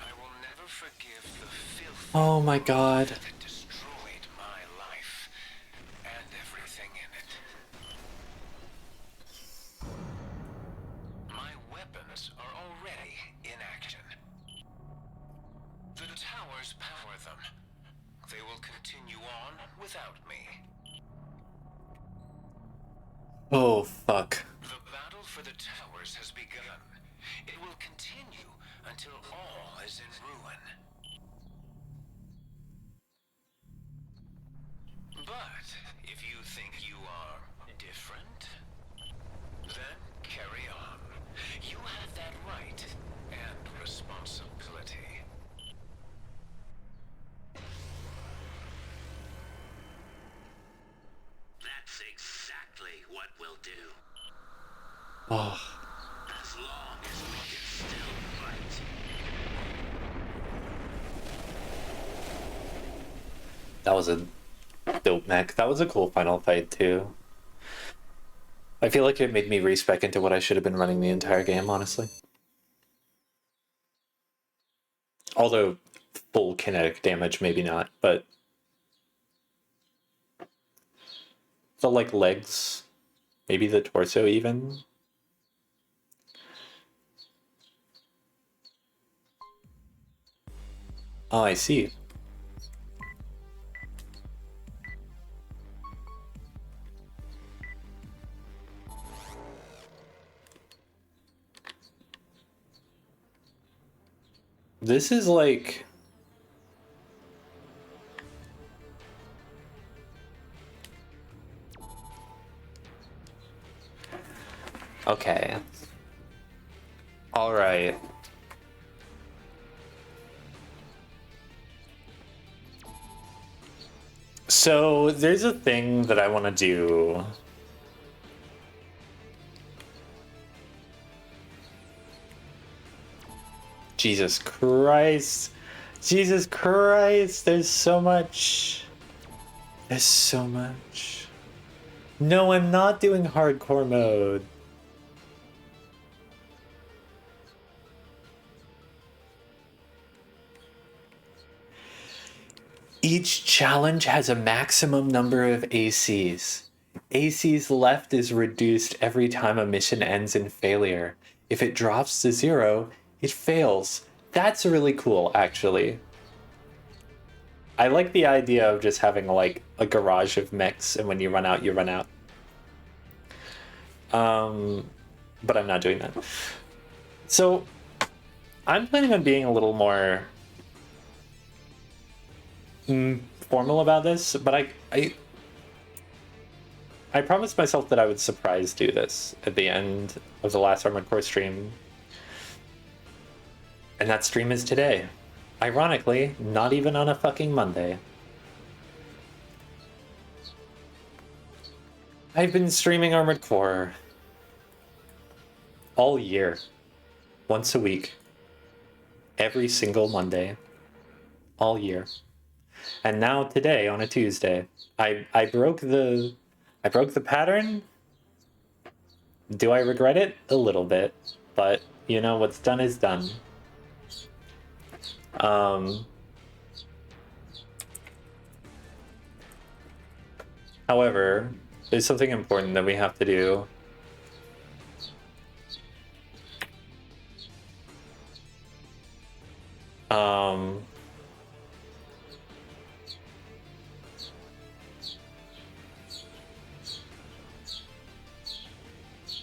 I will never forgive the filth Oh my god. that destroyed my life and everything in it. My weapons are already in action. The towers power them. They will continue on without me. Oh, fuck. The battle for the towers has begun. It will continue until all is in ruin. But if you think you are different, then carry on. You have that right and responsibility. That's exactly what we'll do. Oh. As long as we can still fight. That was a dope mech. That was a cool final fight, too. I feel like it made me respec into what I should have been running the entire game, honestly. Although, full kinetic damage, maybe not, but... the, like, legs. Maybe the torso, even. Oh, I see. This is like... okay. All right. So there's a thing that I want to do. Jesus Christ. Jesus Christ. There's so much. There's so much. No, I'm not doing hardcore mode. Each challenge has a maximum number of ACs. ACs left is reduced every time a mission ends in failure. If it drops to 0, it fails. That's really cool, actually. I like the idea of just having like a garage of mechs, and when you run out, you run out. But I'm not doing that. So I'm planning on being a little more formal about this, but I promised myself that I would surprise do this at the end of the last Armored Core stream. And that stream is today. Ironically, not even on a fucking Monday. I've been streaming Armored Core all year, once a week, every single Monday, all year. And now today, on a Tuesday, I broke the pattern. Do I regret it? A little bit, but you know, what's done is done. However, there's something important that we have to do.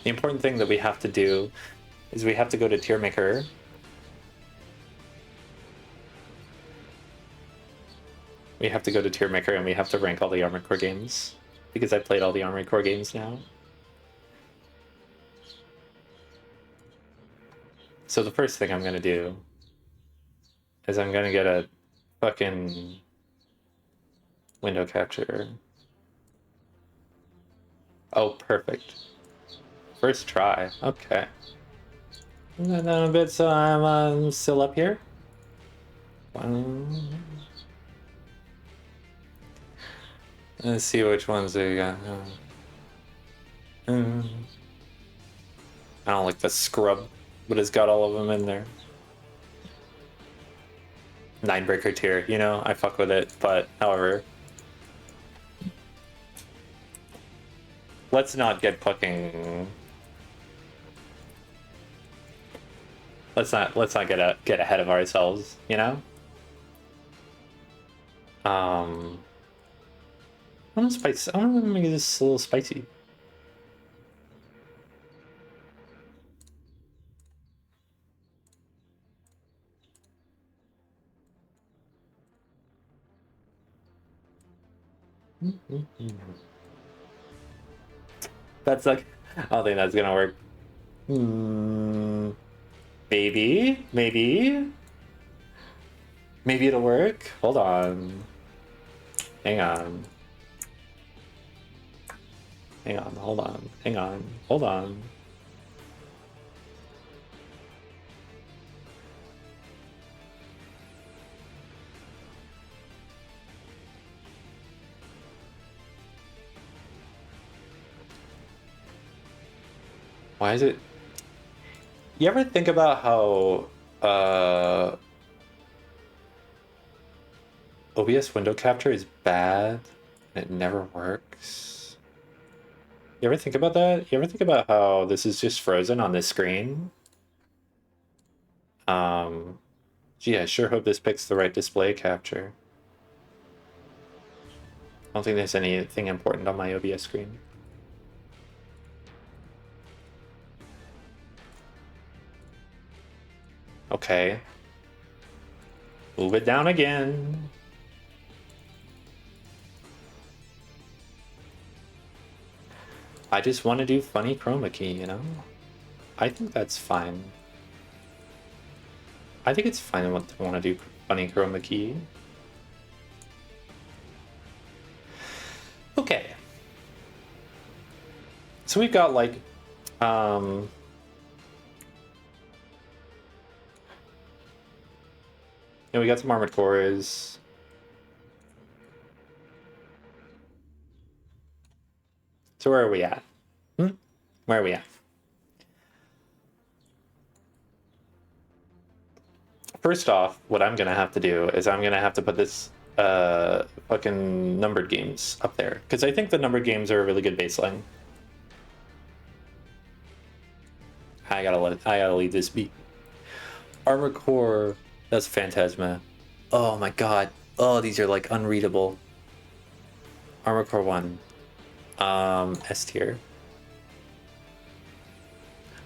The important thing that we have to do is we have to go to Tier Maker. We have to go to Tier Maker and we have to rank all the Armored Core games, because I played all the Armored Core games now. So the first thing I'm gonna do is I'm gonna get a fucking window capture. Oh, perfect. First try. Okay. Down a bit, so I'm still up here. Let's see which ones we got. I don't like the scrub, but it's got all of them in there. Ninebreaker tier, you know, I fuck with it, but however, let's not get fucking. Let's not get ahead of ourselves, you know. I want to spice. I want to make this a little spicy. That's like, I don't think that's gonna work. Maybe it'll work. Hold on. Hang on. Hold on. Why is it? You ever think about how OBS window capture is bad and it never works? You ever think about that? You ever think about how this is just frozen on this screen? Gee, I sure hope this picks the right display capture. I don't think there's anything important on my OBS screen. Okay. Move it down again. I just want to do funny chroma key, you know? I think that's fine. I think it's fine to want to do funny chroma key. Okay. So we've got like, we got some Armored Cores. So where are we at? Where are we at? First off, what I'm gonna have to do is I'm gonna have to put this fucking numbered games up there, because I think the numbered games are a really good baseline. I gotta leave this be. Armored Core, that's Phantasma. Oh my god. Oh, these are like unreadable. Armored Core 1. S tier.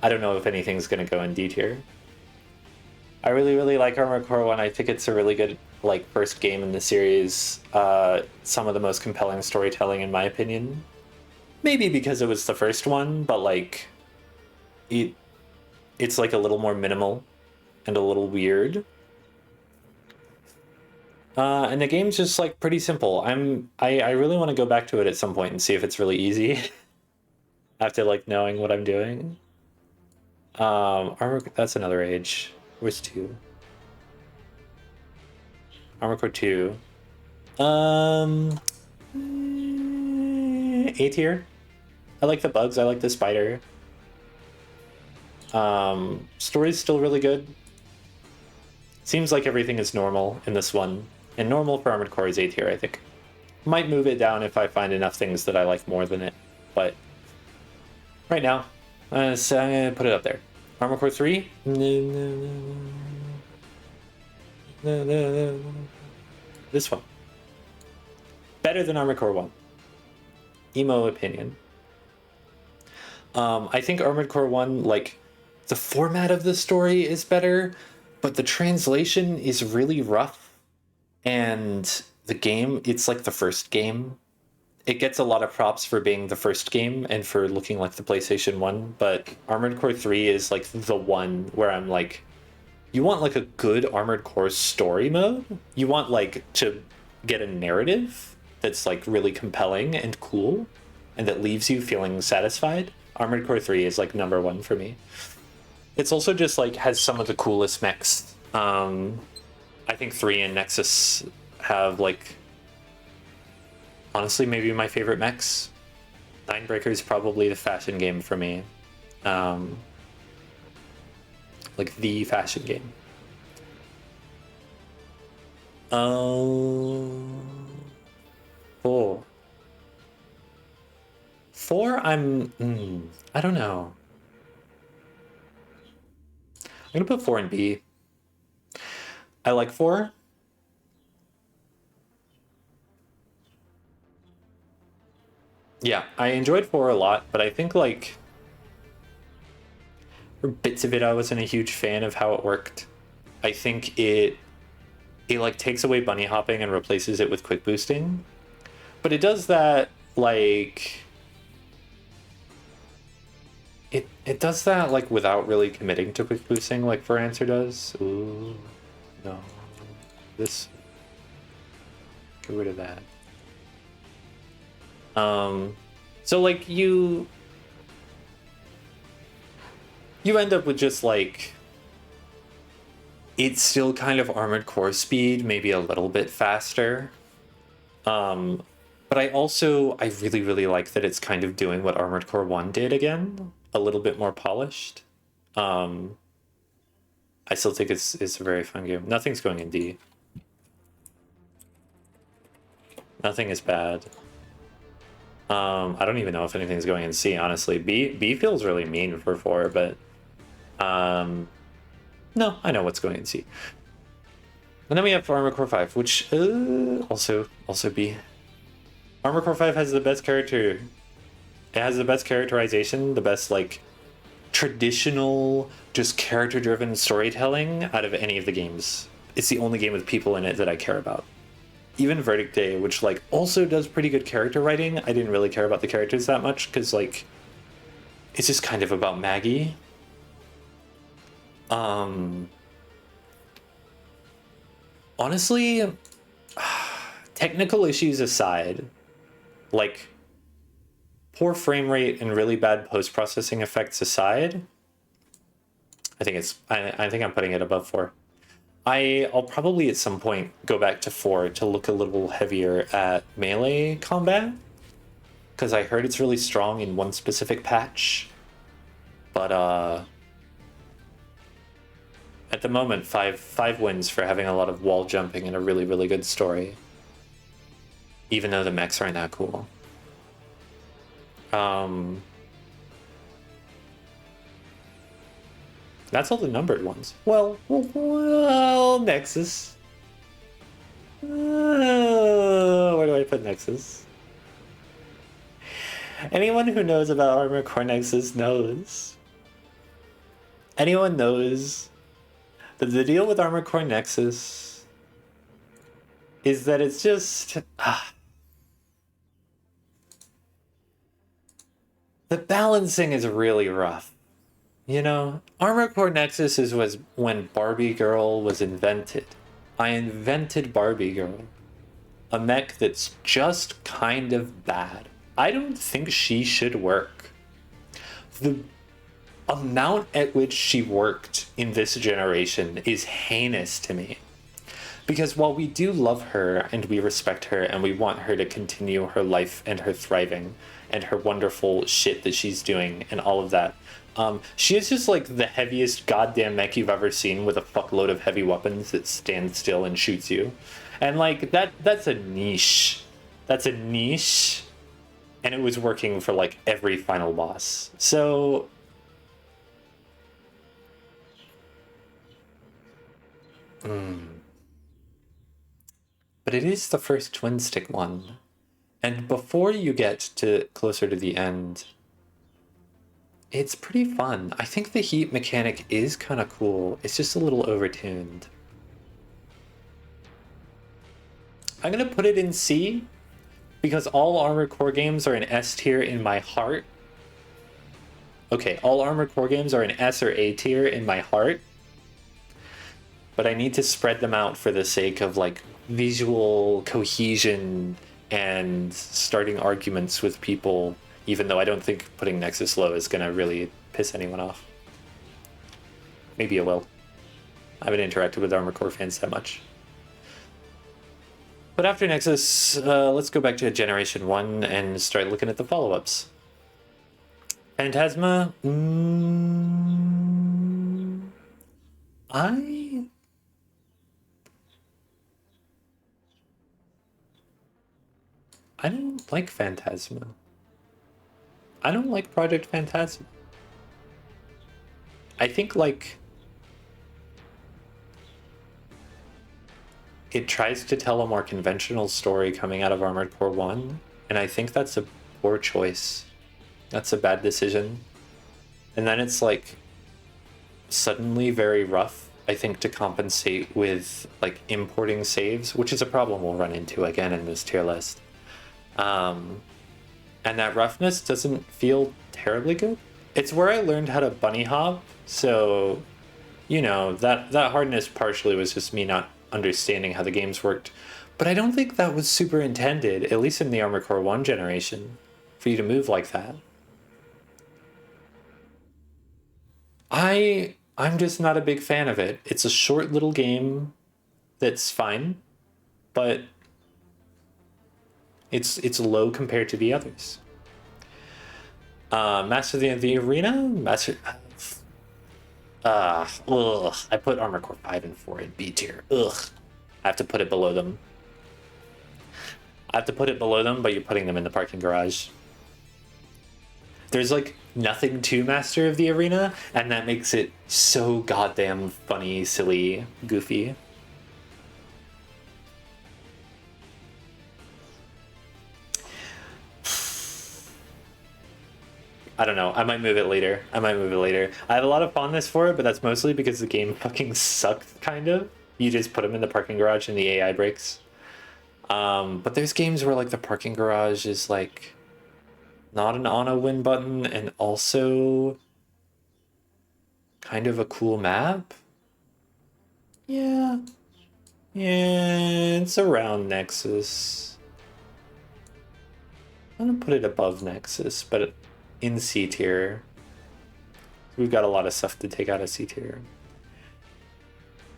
I don't know if anything's gonna go in D tier. I really like Armored Core 1. I think it's a really good like first game in the series. Some of the most compelling storytelling in my opinion. Maybe because it was the first one, but like it's like a little more minimal and a little weird. And the game's just like pretty simple. I really want to go back to it at some point and see if it's really easy. After like knowing what I'm doing. That's another age. Where's 2? Armored Core 2. A tier. I like the bugs, I like the spider. Story's still really good. Seems like everything is normal in this one. And normal for Armored Core is A tier, I think. Might move it down if I find enough things that I like more than it. But right now, so I'm gonna put it up there. Armored Core 3? No. This one. Better than Armored Core 1. Emo opinion. I think Armored Core 1, like, the format of the story is better, but the translation is really rough. And the game, it's like the first game. It gets a lot of props for being the first game and for looking like the PlayStation 1, but Armored Core 3 is like the one where I'm like, you want like a good Armored Core story mode? You want like to get a narrative that's like really compelling and cool and that leaves you feeling satisfied? Armored Core 3 is like number 1 for me. It's also just like has some of the coolest mechs. I think 3 and Nexus have like honestly maybe my favorite mechs. Ninebreaker is probably the fashion game for me. Like the fashion game. 4. 4, I don't know. I'm gonna put 4 in B. I like 4. Yeah, I enjoyed 4 a lot, but I think like for bits of it I wasn't a huge fan of how it worked. I think it like takes away bunny hopping and replaces it with quick boosting. But it does that like it does that like without really committing to quick boosting like For Answer does. Ooh, no. This, get rid of that. So like you end up with just like it's still kind of Armored Core speed, maybe a little bit faster. But I really like that it's kind of doing what Armored Core 1 did again, a little bit more polished. I still think it's a very fun game. Nothing's going in D. Nothing is bad. I don't even know if anything's going in C, honestly. B feels really mean for 4, but no, I know what's going in C. And then we have Armored Core 5, which also B. Armored Core 5 has the best character. It has the best characterization, the best like traditional, just character-driven storytelling out of any of the games. It's the only game with people in it that I care about. Even Verdict Day, which like also does pretty good character writing, I didn't really care about the characters that much because like it's just kind of about Maggie. Honestly, technical issues aside, like poor frame rate and really bad post-processing effects aside, I think I'm putting it above 4. I'll probably at some point go back to 4 to look a little heavier at melee combat, because I heard it's really strong in one specific patch. But at the moment, five wins for having a lot of wall jumping and a really, really good story. Even though the mechs aren't that cool. That's all the numbered ones. Well, Nexus. Where do I put Nexus? Anyone who knows about Armored Core Nexus knows. Anyone knows that the deal with Armored Core Nexus is that it's just... the balancing is really rough. You know, Armored Core Nexus was when Barbie Girl was invented. I invented Barbie Girl. A mech that's just kind of bad. I don't think she should work. The amount at which she worked in this generation is heinous to me. Because while we do love her and we respect her and we want her to continue her life and her thriving and her wonderful shit that she's doing and all of that, she is just like the heaviest goddamn mech you've ever seen with a fuckload of heavy weapons that stand still and shoots you. And like that's a niche. That's a niche. And it was working for like every final boss. So but it is the first twin stick one. And before you get to closer to the end, it's pretty fun. I think the heat mechanic is kind of cool. It's just a little overtuned. I'm going to put it in C because all Armored Core games are in S tier in my heart. Okay, all Armored Core games are in S or A tier in my heart. But I need to spread them out for the sake of like visual cohesion and starting arguments with people, even though I don't think putting Nexus low is going to really piss anyone off. Maybe it will. I haven't interacted with Armored Core fans that much. But after Nexus, let's go back to Generation 1 and start looking at the follow-ups. Phantasma? I don't like Phantasma. I don't like Project Phantasma. I think, like, it tries to tell a more conventional story coming out of Armored Core 1, and I think that's a poor choice. That's a bad decision. And then it's, like, suddenly very rough, I think, to compensate with, like, importing saves, which is a problem we'll run into again in this tier list. And that roughness doesn't feel terribly good. It's where I learned how to bunny hop, so, you know, that hardness partially was just me not understanding how the games worked. But I don't think that was super intended, at least in the Armored Core 1 generation, for you to move like that. I'm just not a big fan of it. It's a short little game that's fine, but it's low compared to the others. Master of the Arena? I put Armored Core 5 and 4 in B tier. Ugh. I have to put it below them. But you're putting them in the parking garage. There's like nothing to Master of the Arena, and that makes it so goddamn funny, silly, goofy. I don't know. I might move it later. I have a lot of fondness for it, but that's mostly because the game fucking sucked, kind of. You just put them in the parking garage and the AI breaks. But there's games where, like, the parking garage is, like, not an on-a-win button and also kind of a cool map. Yeah, it's around Nexus. I'm gonna put it above Nexus, but in C tier. We've got a lot of stuff to take out of C tier.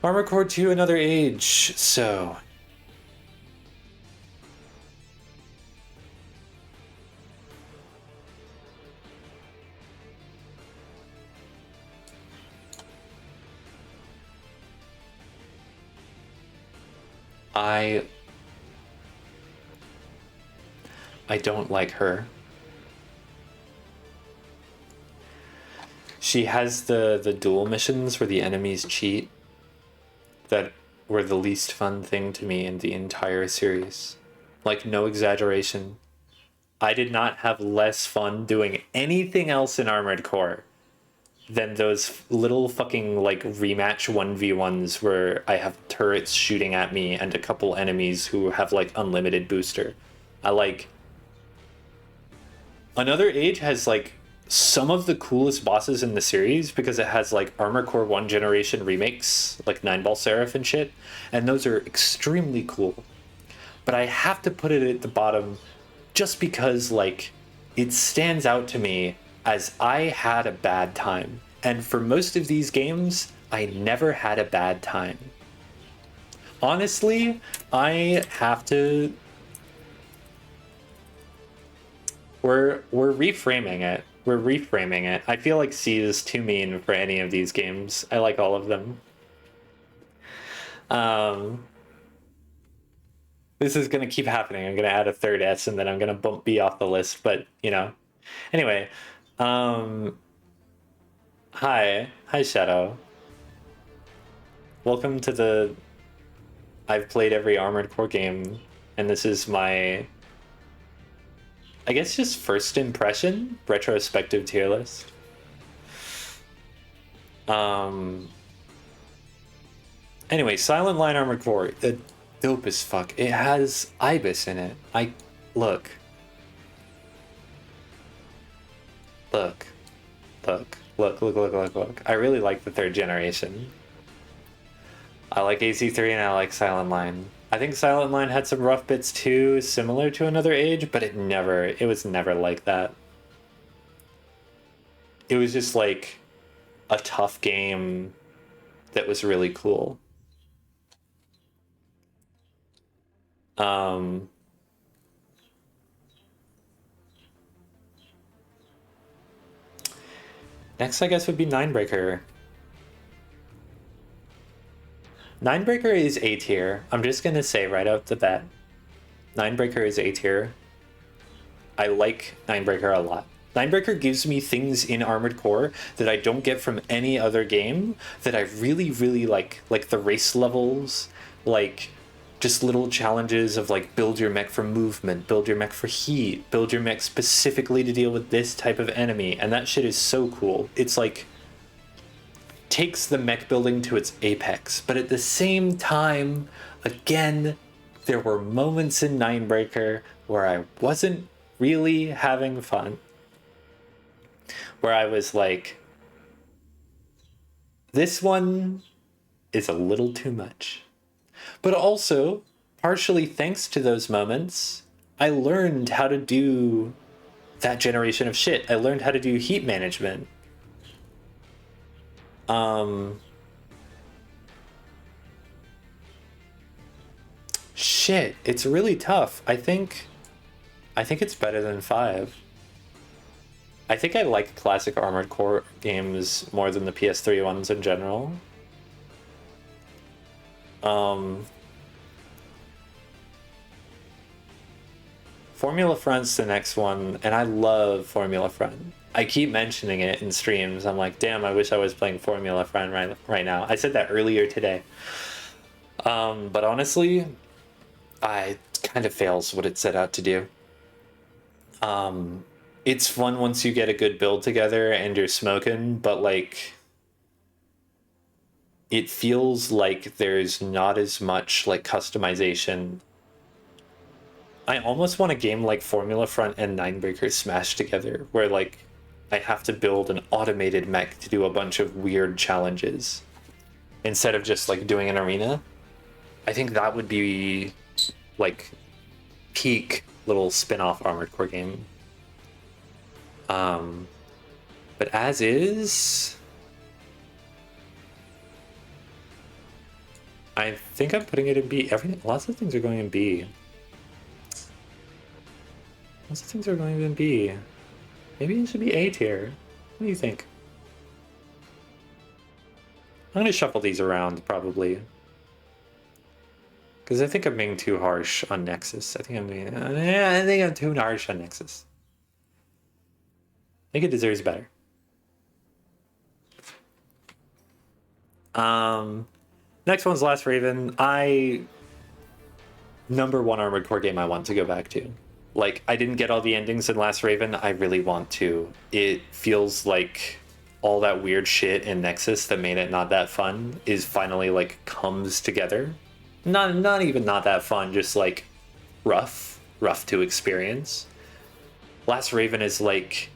Armored Core 2, Another Age. So I don't like her. She has the duel missions where the enemies cheat that were the least fun thing to me in the entire series. Like, no exaggeration. I did not have less fun doing anything else in Armored Core than those little fucking, like, rematch 1v1s where I have turrets shooting at me and a couple enemies who have, like, unlimited booster. I like... Another Age has, like, some of the coolest bosses in the series because it has, like, Armored Core 1 generation remakes, like Nine Ball Seraph and shit, and those are extremely cool. But I have to put it at the bottom just because, like, it stands out to me as I had a bad time. And for most of these games, I never had a bad time. Honestly, I have to... We're reframing it. We're reframing it. I feel like C is too mean for any of these games. I like all of them. This is going to keep happening. I'm going to add a third S and then I'm going to bump B off the list, but, you know. Anyway, hi. Hi, Shadow. Welcome to the... I've played every Armored Core game, and this is my... I guess just first impression, retrospective tier list. Anyway, Silent Line Armored Core, dope as fuck. It has Ibis in it. Look. I really like the third generation. I like AC3 and I like Silent Line. I think Silent Line had some rough bits too, similar to Another Age, but it was never like that. It was just like a tough game that was really cool. Next, I guess, would be Ninebreaker. Ninebreaker is A tier. I'm just gonna say right off the bat, Ninebreaker is A tier. I like Ninebreaker a lot. Ninebreaker gives me things in Armored Core that I don't get from any other game that I really, really like. Like the race levels, like just little challenges of like build your mech for movement, build your mech for heat, build your mech specifically to deal with this type of enemy, and that shit is so cool. It's like takes the mech building to its apex, but at the same time, again, there were moments in Ninebreaker where I wasn't really having fun. Where I was like, this one is a little too much. But also, partially thanks to those moments, I learned how to do that generation of shit. I learned how to do heat management. Shit, it's really tough. I think it's better than 5. I think I like classic Armored Core games more than the PS3 ones in general. Formula Front's the next one, and I love Formula Front. I keep mentioning it in streams. I'm like, damn, I wish I was playing Formula Front right now. I said that earlier today. But honestly, it kind of fails what it set out to do. It's fun once you get a good build together and you're smoking, but like it feels like there's not as much like customization. I almost want a game like Formula Front and Ninebreaker smashed together, where like I have to build an automated mech to do a bunch of weird challenges instead of just like doing an arena. I think that would be like peak little spin-off Armored Core game. But as is, I think I'm putting it in B. Lots of things are going in B. Lots of things are going in B. Maybe it should be A tier. What do you think? I'm gonna shuffle these around, probably. Because I think I'm being too harsh on Nexus. I think I'm too harsh on Nexus. I think it deserves better. Next one's Last Raven. Number one Armored Core game I want to go back to. Like, I didn't get all the endings in Last Raven. I really want to. It feels like all that weird shit in Nexus that made it not that fun is finally like comes together. Not even not that fun, just like rough to experience. Last Raven is like,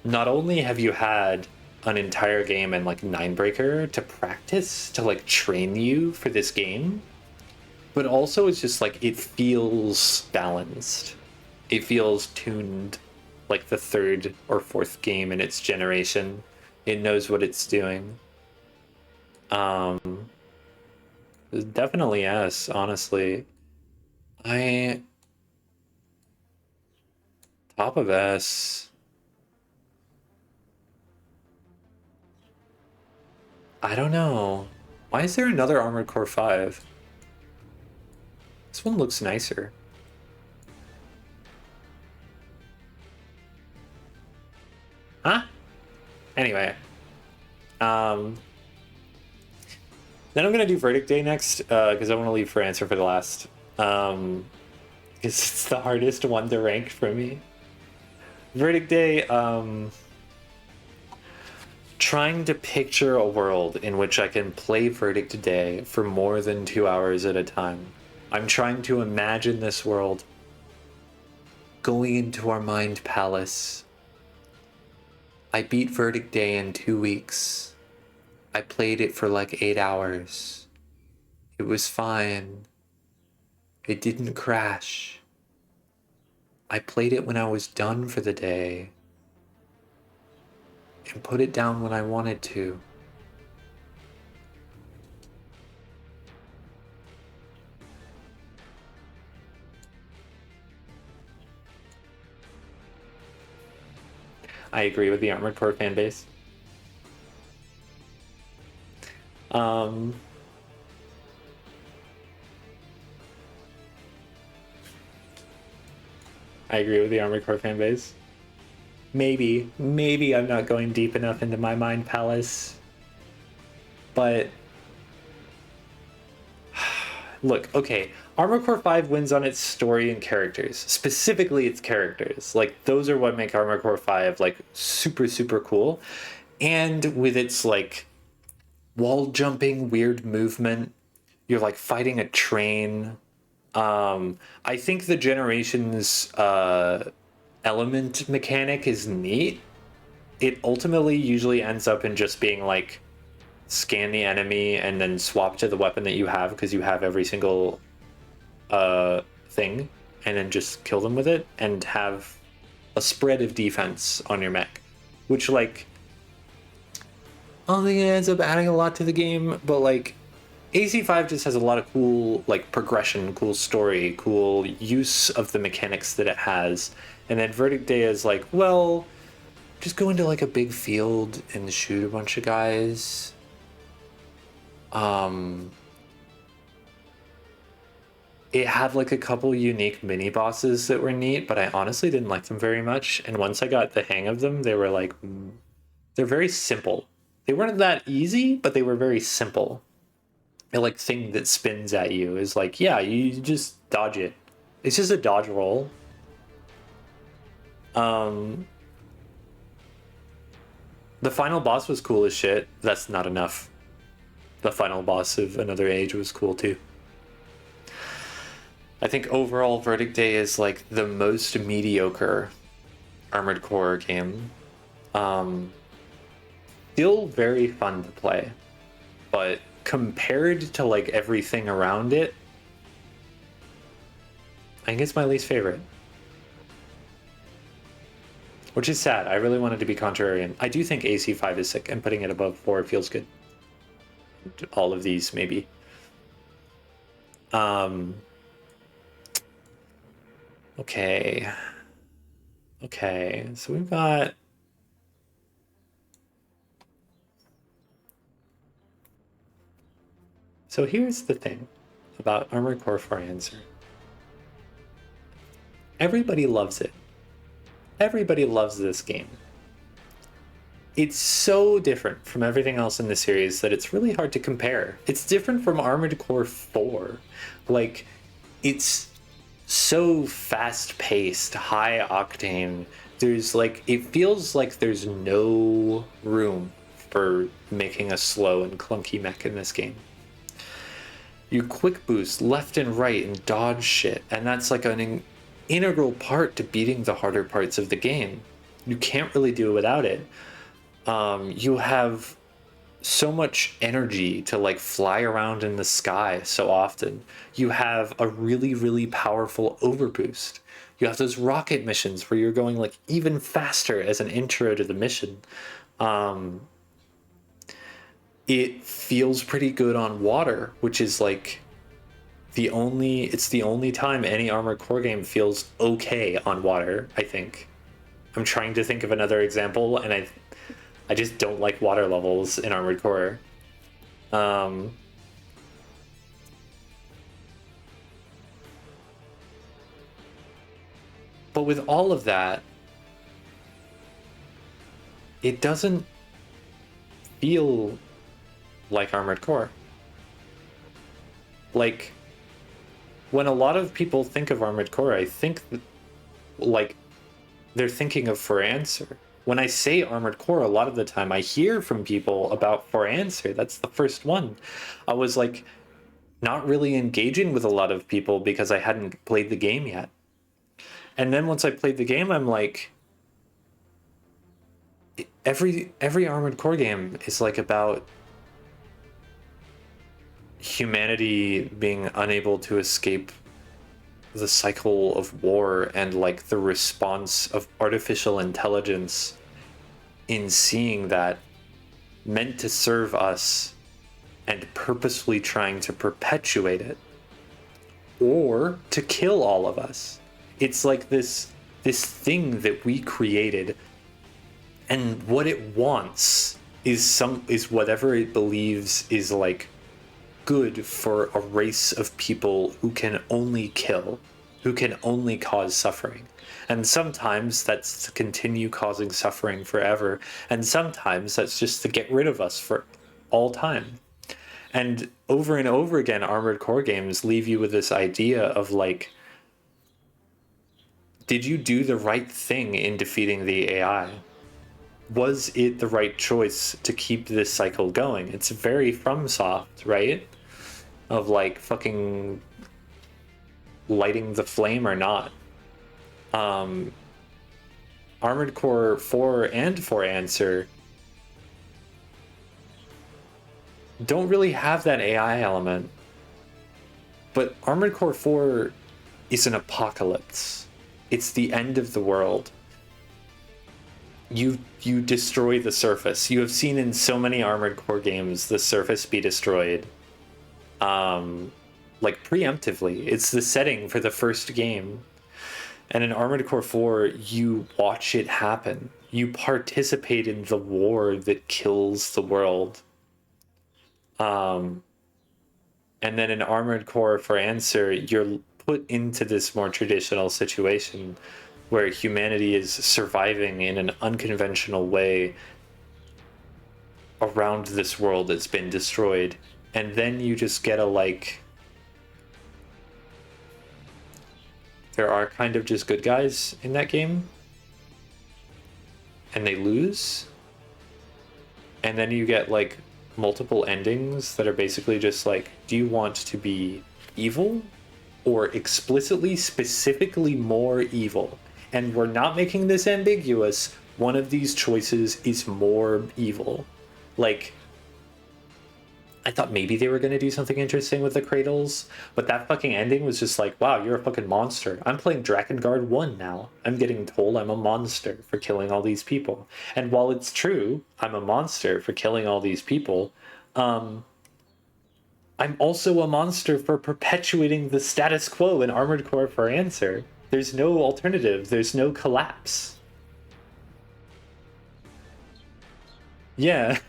not only have you had an entire game and like Ninebreaker to practice, to like train you for this game, but also it's just like it feels balanced. It feels tuned like the third or fourth game in its generation. It knows what it's doing. Definitely yes, honestly. Top of S. I don't know. Why is there another Armored Core 5? This one looks nicer. Huh? Anyway. Then I'm gonna do Verdict Day next, because I want to leave For Answer for the last. Because it's the hardest one to rank for me. Verdict Day, trying to picture a world in which I can play Verdict Day for more than 2 hours at a time. I'm trying to imagine this world going into our mind palace. I beat Verdict Day in 2 weeks. I played it for like 8 hours. It was fine. It didn't crash. I played it when I was done for the day and put it down when I wanted to. I agree with the Armored Core fan base. I agree with the Armored Core fan base. Maybe I'm not going deep enough into my mind palace. But look, okay, Armored Core 5 wins on its story and characters. Specifically its characters. Like, those are what make Armored Core 5 like super cool. And with its like wall jumping weird movement, you're like fighting a train. I think the Generations element mechanic is neat. It ultimately usually ends up in just being like scan the enemy and then swap to the weapon that you have because you have every single thing, and then just kill them with it and have a spread of defense on your mech, which like I don't think it ends up adding a lot to the game, but like AC5 just has a lot of cool like progression, cool story, cool use of the mechanics that it has. And then Verdict Day is like, well, just go into like a big field and shoot a bunch of guys. It had like a couple unique mini bosses that were neat, but I honestly didn't like them very much. And once I got the hang of them, they were like, they're very simple. They weren't that easy, but they were very simple. The like thing that spins at you is like, yeah, you just dodge it. It's just a dodge roll. The final boss was cool as shit. That's not enough. The final boss of Another Age was cool too. I think overall Verdict Day is like the most mediocre Armored Core game. Still very fun to play, but compared to like everything around it, I think it's my least favorite. Which is sad. I really wanted to be contrarian. I do think AC5 is sick, and putting it above 4 feels good. All of these, maybe. Okay. Okay, so we've got... So here's the thing. about Armored Core 4 Answer. Everybody loves it. Everybody loves this game. It's so different from everything else in the series that it's really hard to compare. It's different from Armored Core 4. Like, it's so fast-paced, high-octane. There's like, it feels like there's no room for making a slow and clunky mech in this game. You quick boost left and right and dodge shit, and that's like an integral part to beating the harder parts of the game. You can't really do it without it. You have so much energy to like fly around in the sky so often. You have a really, really powerful overboost. You have those rocket missions where you're going like even faster as an intro to the mission. It feels pretty good on water, which is like it's the only time any Armored Core game feels okay on water, I think. I'm trying to think of another example, and I just don't like water levels in Armored Core. But with all of that, it doesn't feel like Armored Core. Like, when a lot of people think of Armored Core, I think that, like, they're thinking of For Answer. When I say Armored Core, a lot of the time I hear from people about For Answer. That's the first one. I was like not really engaging with a lot of people because I hadn't played the game yet. And then once I played the game, I'm like, every Armored Core game is like about humanity being unable to escape the cycle of war and like the response of artificial intelligence in seeing that meant to serve us and purposefully trying to perpetuate it or to kill all of us. It's like this thing that we created, and what it wants is whatever it believes is like good for a race of people who can only kill, who can only cause suffering. And sometimes that's to continue causing suffering forever, and sometimes that's just to get rid of us for all time. And over again, Armored Core games leave you with this idea of like, did you do the right thing in defeating the AI? Was it the right choice to keep this cycle going? It's very FromSoft, right? Of like fucking lighting the flame or not. Armored Core 4 and For Answer don't really have that AI element. But Armored Core 4 is an apocalypse. It's the end of the world. You destroy the surface. You have seen in so many Armored Core games the surface be destroyed. Like preemptively. It's the setting for the first game. And in Armored Core 4, you watch it happen. You participate in the war that kills the world. And then in Armored Core For Answer, you're put into this more traditional situation where humanity is surviving in an unconventional way around this world that's been destroyed. And then you just get a like, there are kind of just good guys in that game, and they lose. And then you get like multiple endings that are basically just like, do you want to be evil or explicitly, specifically more evil? And we're not making this ambiguous. One of these choices is more evil. Like, I thought maybe they were going to do something interesting with the cradles, but that fucking ending was just like, wow, you're a fucking monster. I'm playing Drakengard 1 now. I'm getting told I'm a monster for killing all these people. And while it's true, I'm a monster for killing all these people, I'm also a monster for perpetuating the status quo in Armored Core For Answer. There's no alternative. There's no collapse. Yeah.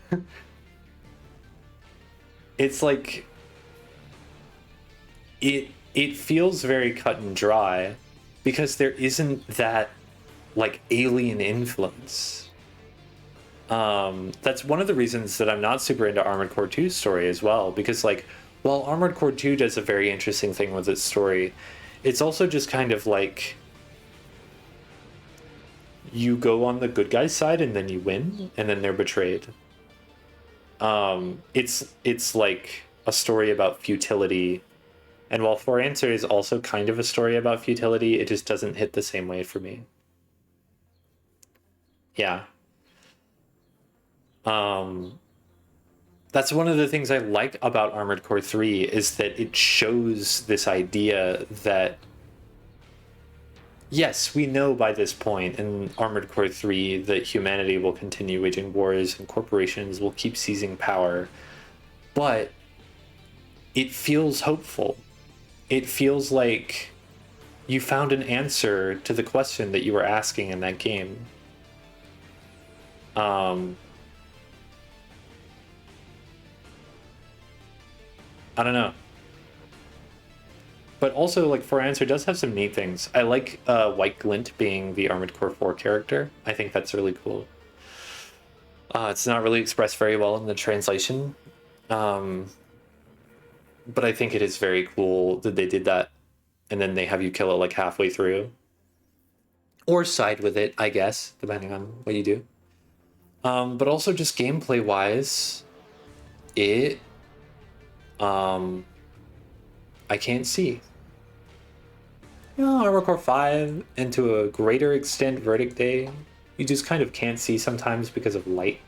It's like, it feels very cut and dry because there isn't that like alien influence. That's one of the reasons that I'm not super into Armored Core 2's story as well, because like while Armored Core 2 does a very interesting thing with its story, it's also just kind of like you go on the good guy's side and then you win and then they're betrayed. It's like a story about futility, and while For Answer is also kind of a story about futility, it just doesn't hit the same way for me. Yeah. That's one of the things I like about Armored Core 3 is that it shows this idea that yes, we know by this point in Armored Core 3 that humanity will continue waging wars and corporations will keep seizing power, but it feels hopeful. It feels like you found an answer to the question that you were asking in that game. I don't know. But also, like, For Answer does have some neat things. I like White Glint being the Armored Core 4 character. I think that's really cool. It's not really expressed very well in the translation. But I think it is very cool that they did that. And then they have you kill it, like, halfway through. Or side with it, I guess, depending on what you do. But also just gameplay-wise, it... I can't see. You know, Armored Core 5, and to a greater extent, Verdict Day, you just kind of can't see sometimes because of light.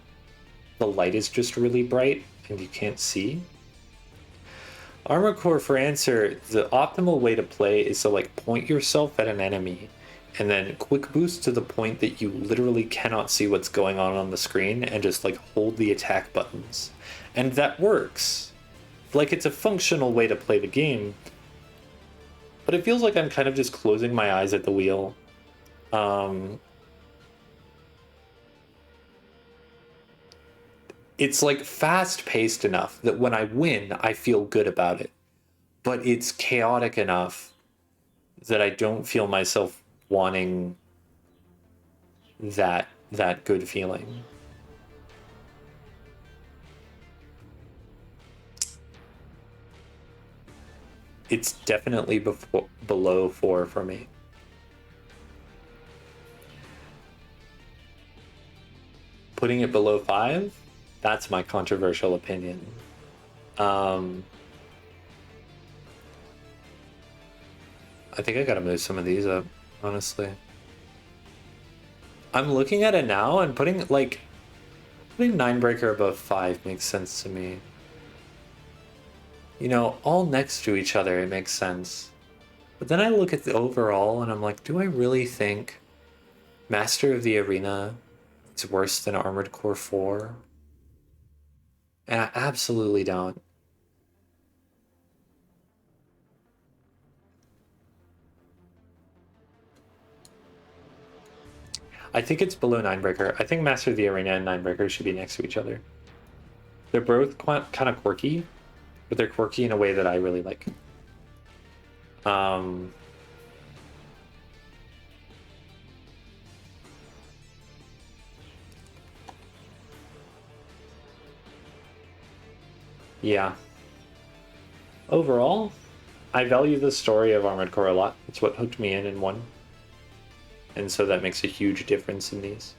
The light is just really bright, and you can't see. Armored Core For Answer, the optimal way to play is to like point yourself at an enemy, and then quick boost to the point that you literally cannot see what's going on the screen, and just like hold the attack buttons. And that works. Like, it's a functional way to play the game, but it feels like I'm kind of just closing my eyes at the wheel. It's like fast-paced enough that when I win, I feel good about it, but it's chaotic enough that I don't feel myself wanting that good feeling. It's definitely below 4 for me. Putting it below 5? That's my controversial opinion. I think I gotta move some of these up, honestly. I'm looking at it now and putting Ninebreaker above 5 makes sense to me. You know, all next to each other, it makes sense. But then I look at the overall and I'm like, do I really think Master of the Arena is worse than Armored Core 4? And I absolutely don't. I think it's below Ninebreaker. I think Master of the Arena and Ninebreaker should be next to each other. They're both kind of quirky, but they're quirky in a way that I really like. Yeah. Overall, I value the story of Armored Core a lot. It's what hooked me in 1. And so that makes a huge difference in these.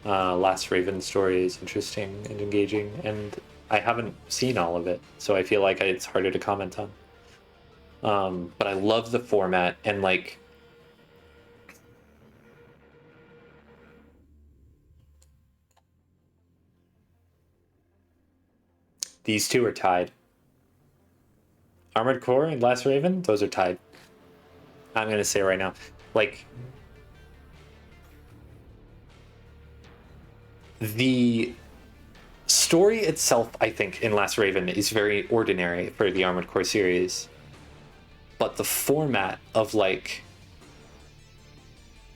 Last Raven's story is interesting and engaging, and I haven't seen all of it, so I feel like it's harder to comment on. But I love the format, and like... These two are tied. Armored Core and Last Raven, those are tied. I'm gonna say right now. Like... The story itself, I think, in Last Raven is very ordinary for the Armored Core series. But the format of, like,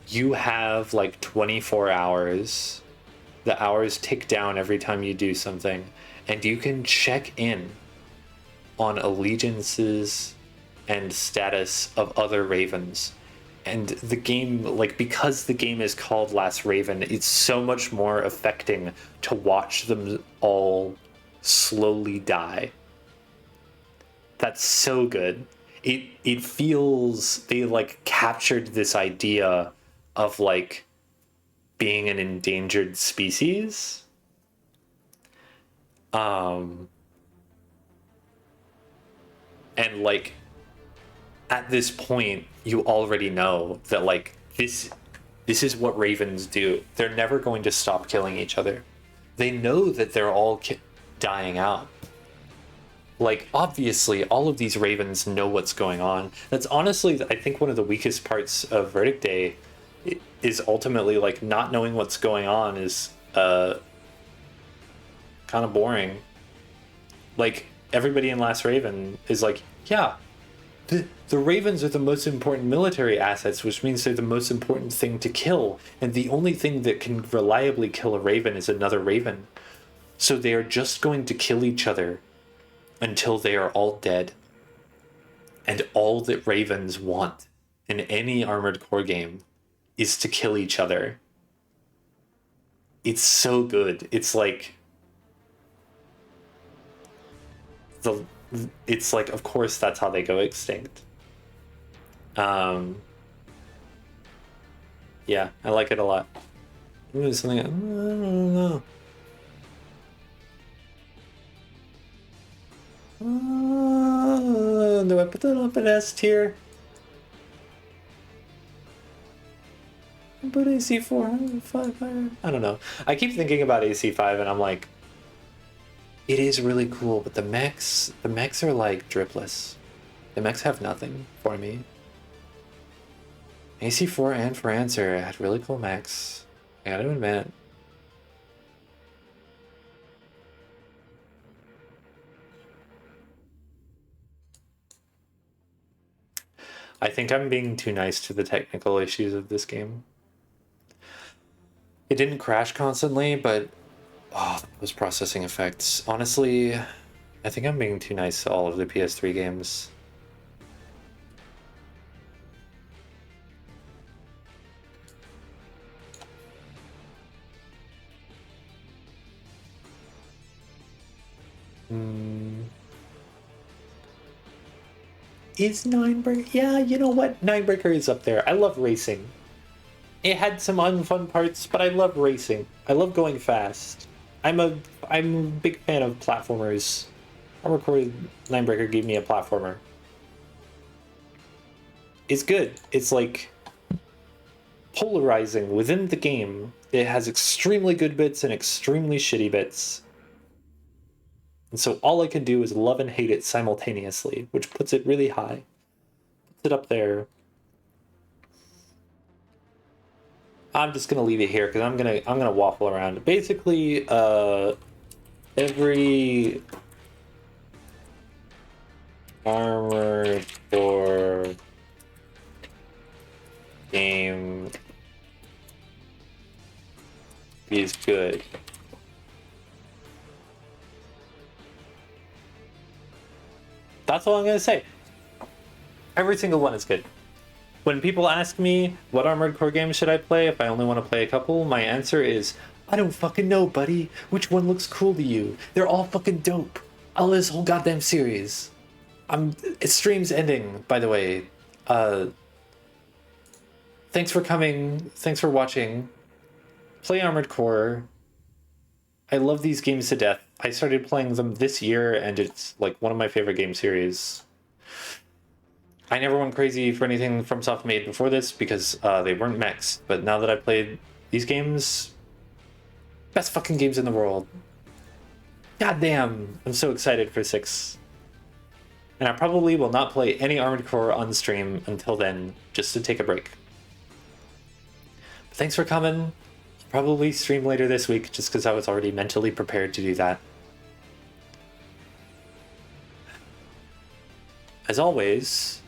you have, like, 24 hours. The hours tick down every time you do something. And you can check in on allegiances and status of other ravens. And the game, like, because the game is called Last Raven, it's so much more affecting to watch them all slowly die. That's so good. It feels they like captured this idea of like being an endangered species. And like at this point you already know that like this is what ravens do. They're never going to stop killing each other. They know that they're all dying out. Like, obviously, all of these ravens know what's going on. That's honestly, I think, one of the weakest parts of Verdict Day is ultimately, like, not knowing what's going on is kind of boring. Like, everybody in Last Raven is like, yeah, the ravens are the most important military assets, which means they're the most important thing to kill. And the only thing that can reliably kill a raven is another raven. So they are just going to kill each other until they are all dead. And all that ravens want in any Armored Core game is to kill each other. It's so good. It's like it's like, of course that's how they go extinct. Yeah, I like it a lot. Maybe something, I don't know. Do I put that up in S tier? Put AC4, 5 higher? I don't know. I keep thinking about AC5 and I'm like, it is really cool, but the mechs are like dripless. The mechs have nothing for me. AC4 and France had really cool mechs. I gotta admit. I think I'm being too nice to the technical issues of this game. It didn't crash constantly, but those processing effects. Honestly, I think I'm being too nice to all of the PS3 games. Is Ninebreaker? Yeah, you know what? Ninebreaker is up there. I love racing. It had some unfun parts, but I love racing. I love going fast. I'm a big fan of platformers. Armored Core Ninebreaker gave me a platformer. It's good. It's like polarizing within the game. It has extremely good bits and extremely shitty bits. And so all I can do is love and hate it simultaneously, which puts it really high. Puts it up there. I'm just gonna leave it here because I'm gonna waffle around. Basically, every Armored Core game is good. That's all I'm gonna say. Every single one is good. When people ask me what Armored Core game should I play if I only want to play a couple, my answer is, I don't fucking know, buddy. Which one looks cool to you? They're all fucking dope. I love this whole goddamn series. Stream's ending, by the way. Thanks for coming. Thanks for watching. Play Armored Core. I love these games to death. I started playing them this year, and it's like one of my favorite game series. I never went crazy for anything FromSoft made before this because they weren't mechs. But now that I've played these games, best fucking games in the world. God damn, I'm so excited for 6. And I probably will not play any Armored Core on stream until then, just to take a break. But thanks for coming. I'll probably stream later this week, just because I was already mentally prepared to do that. As always...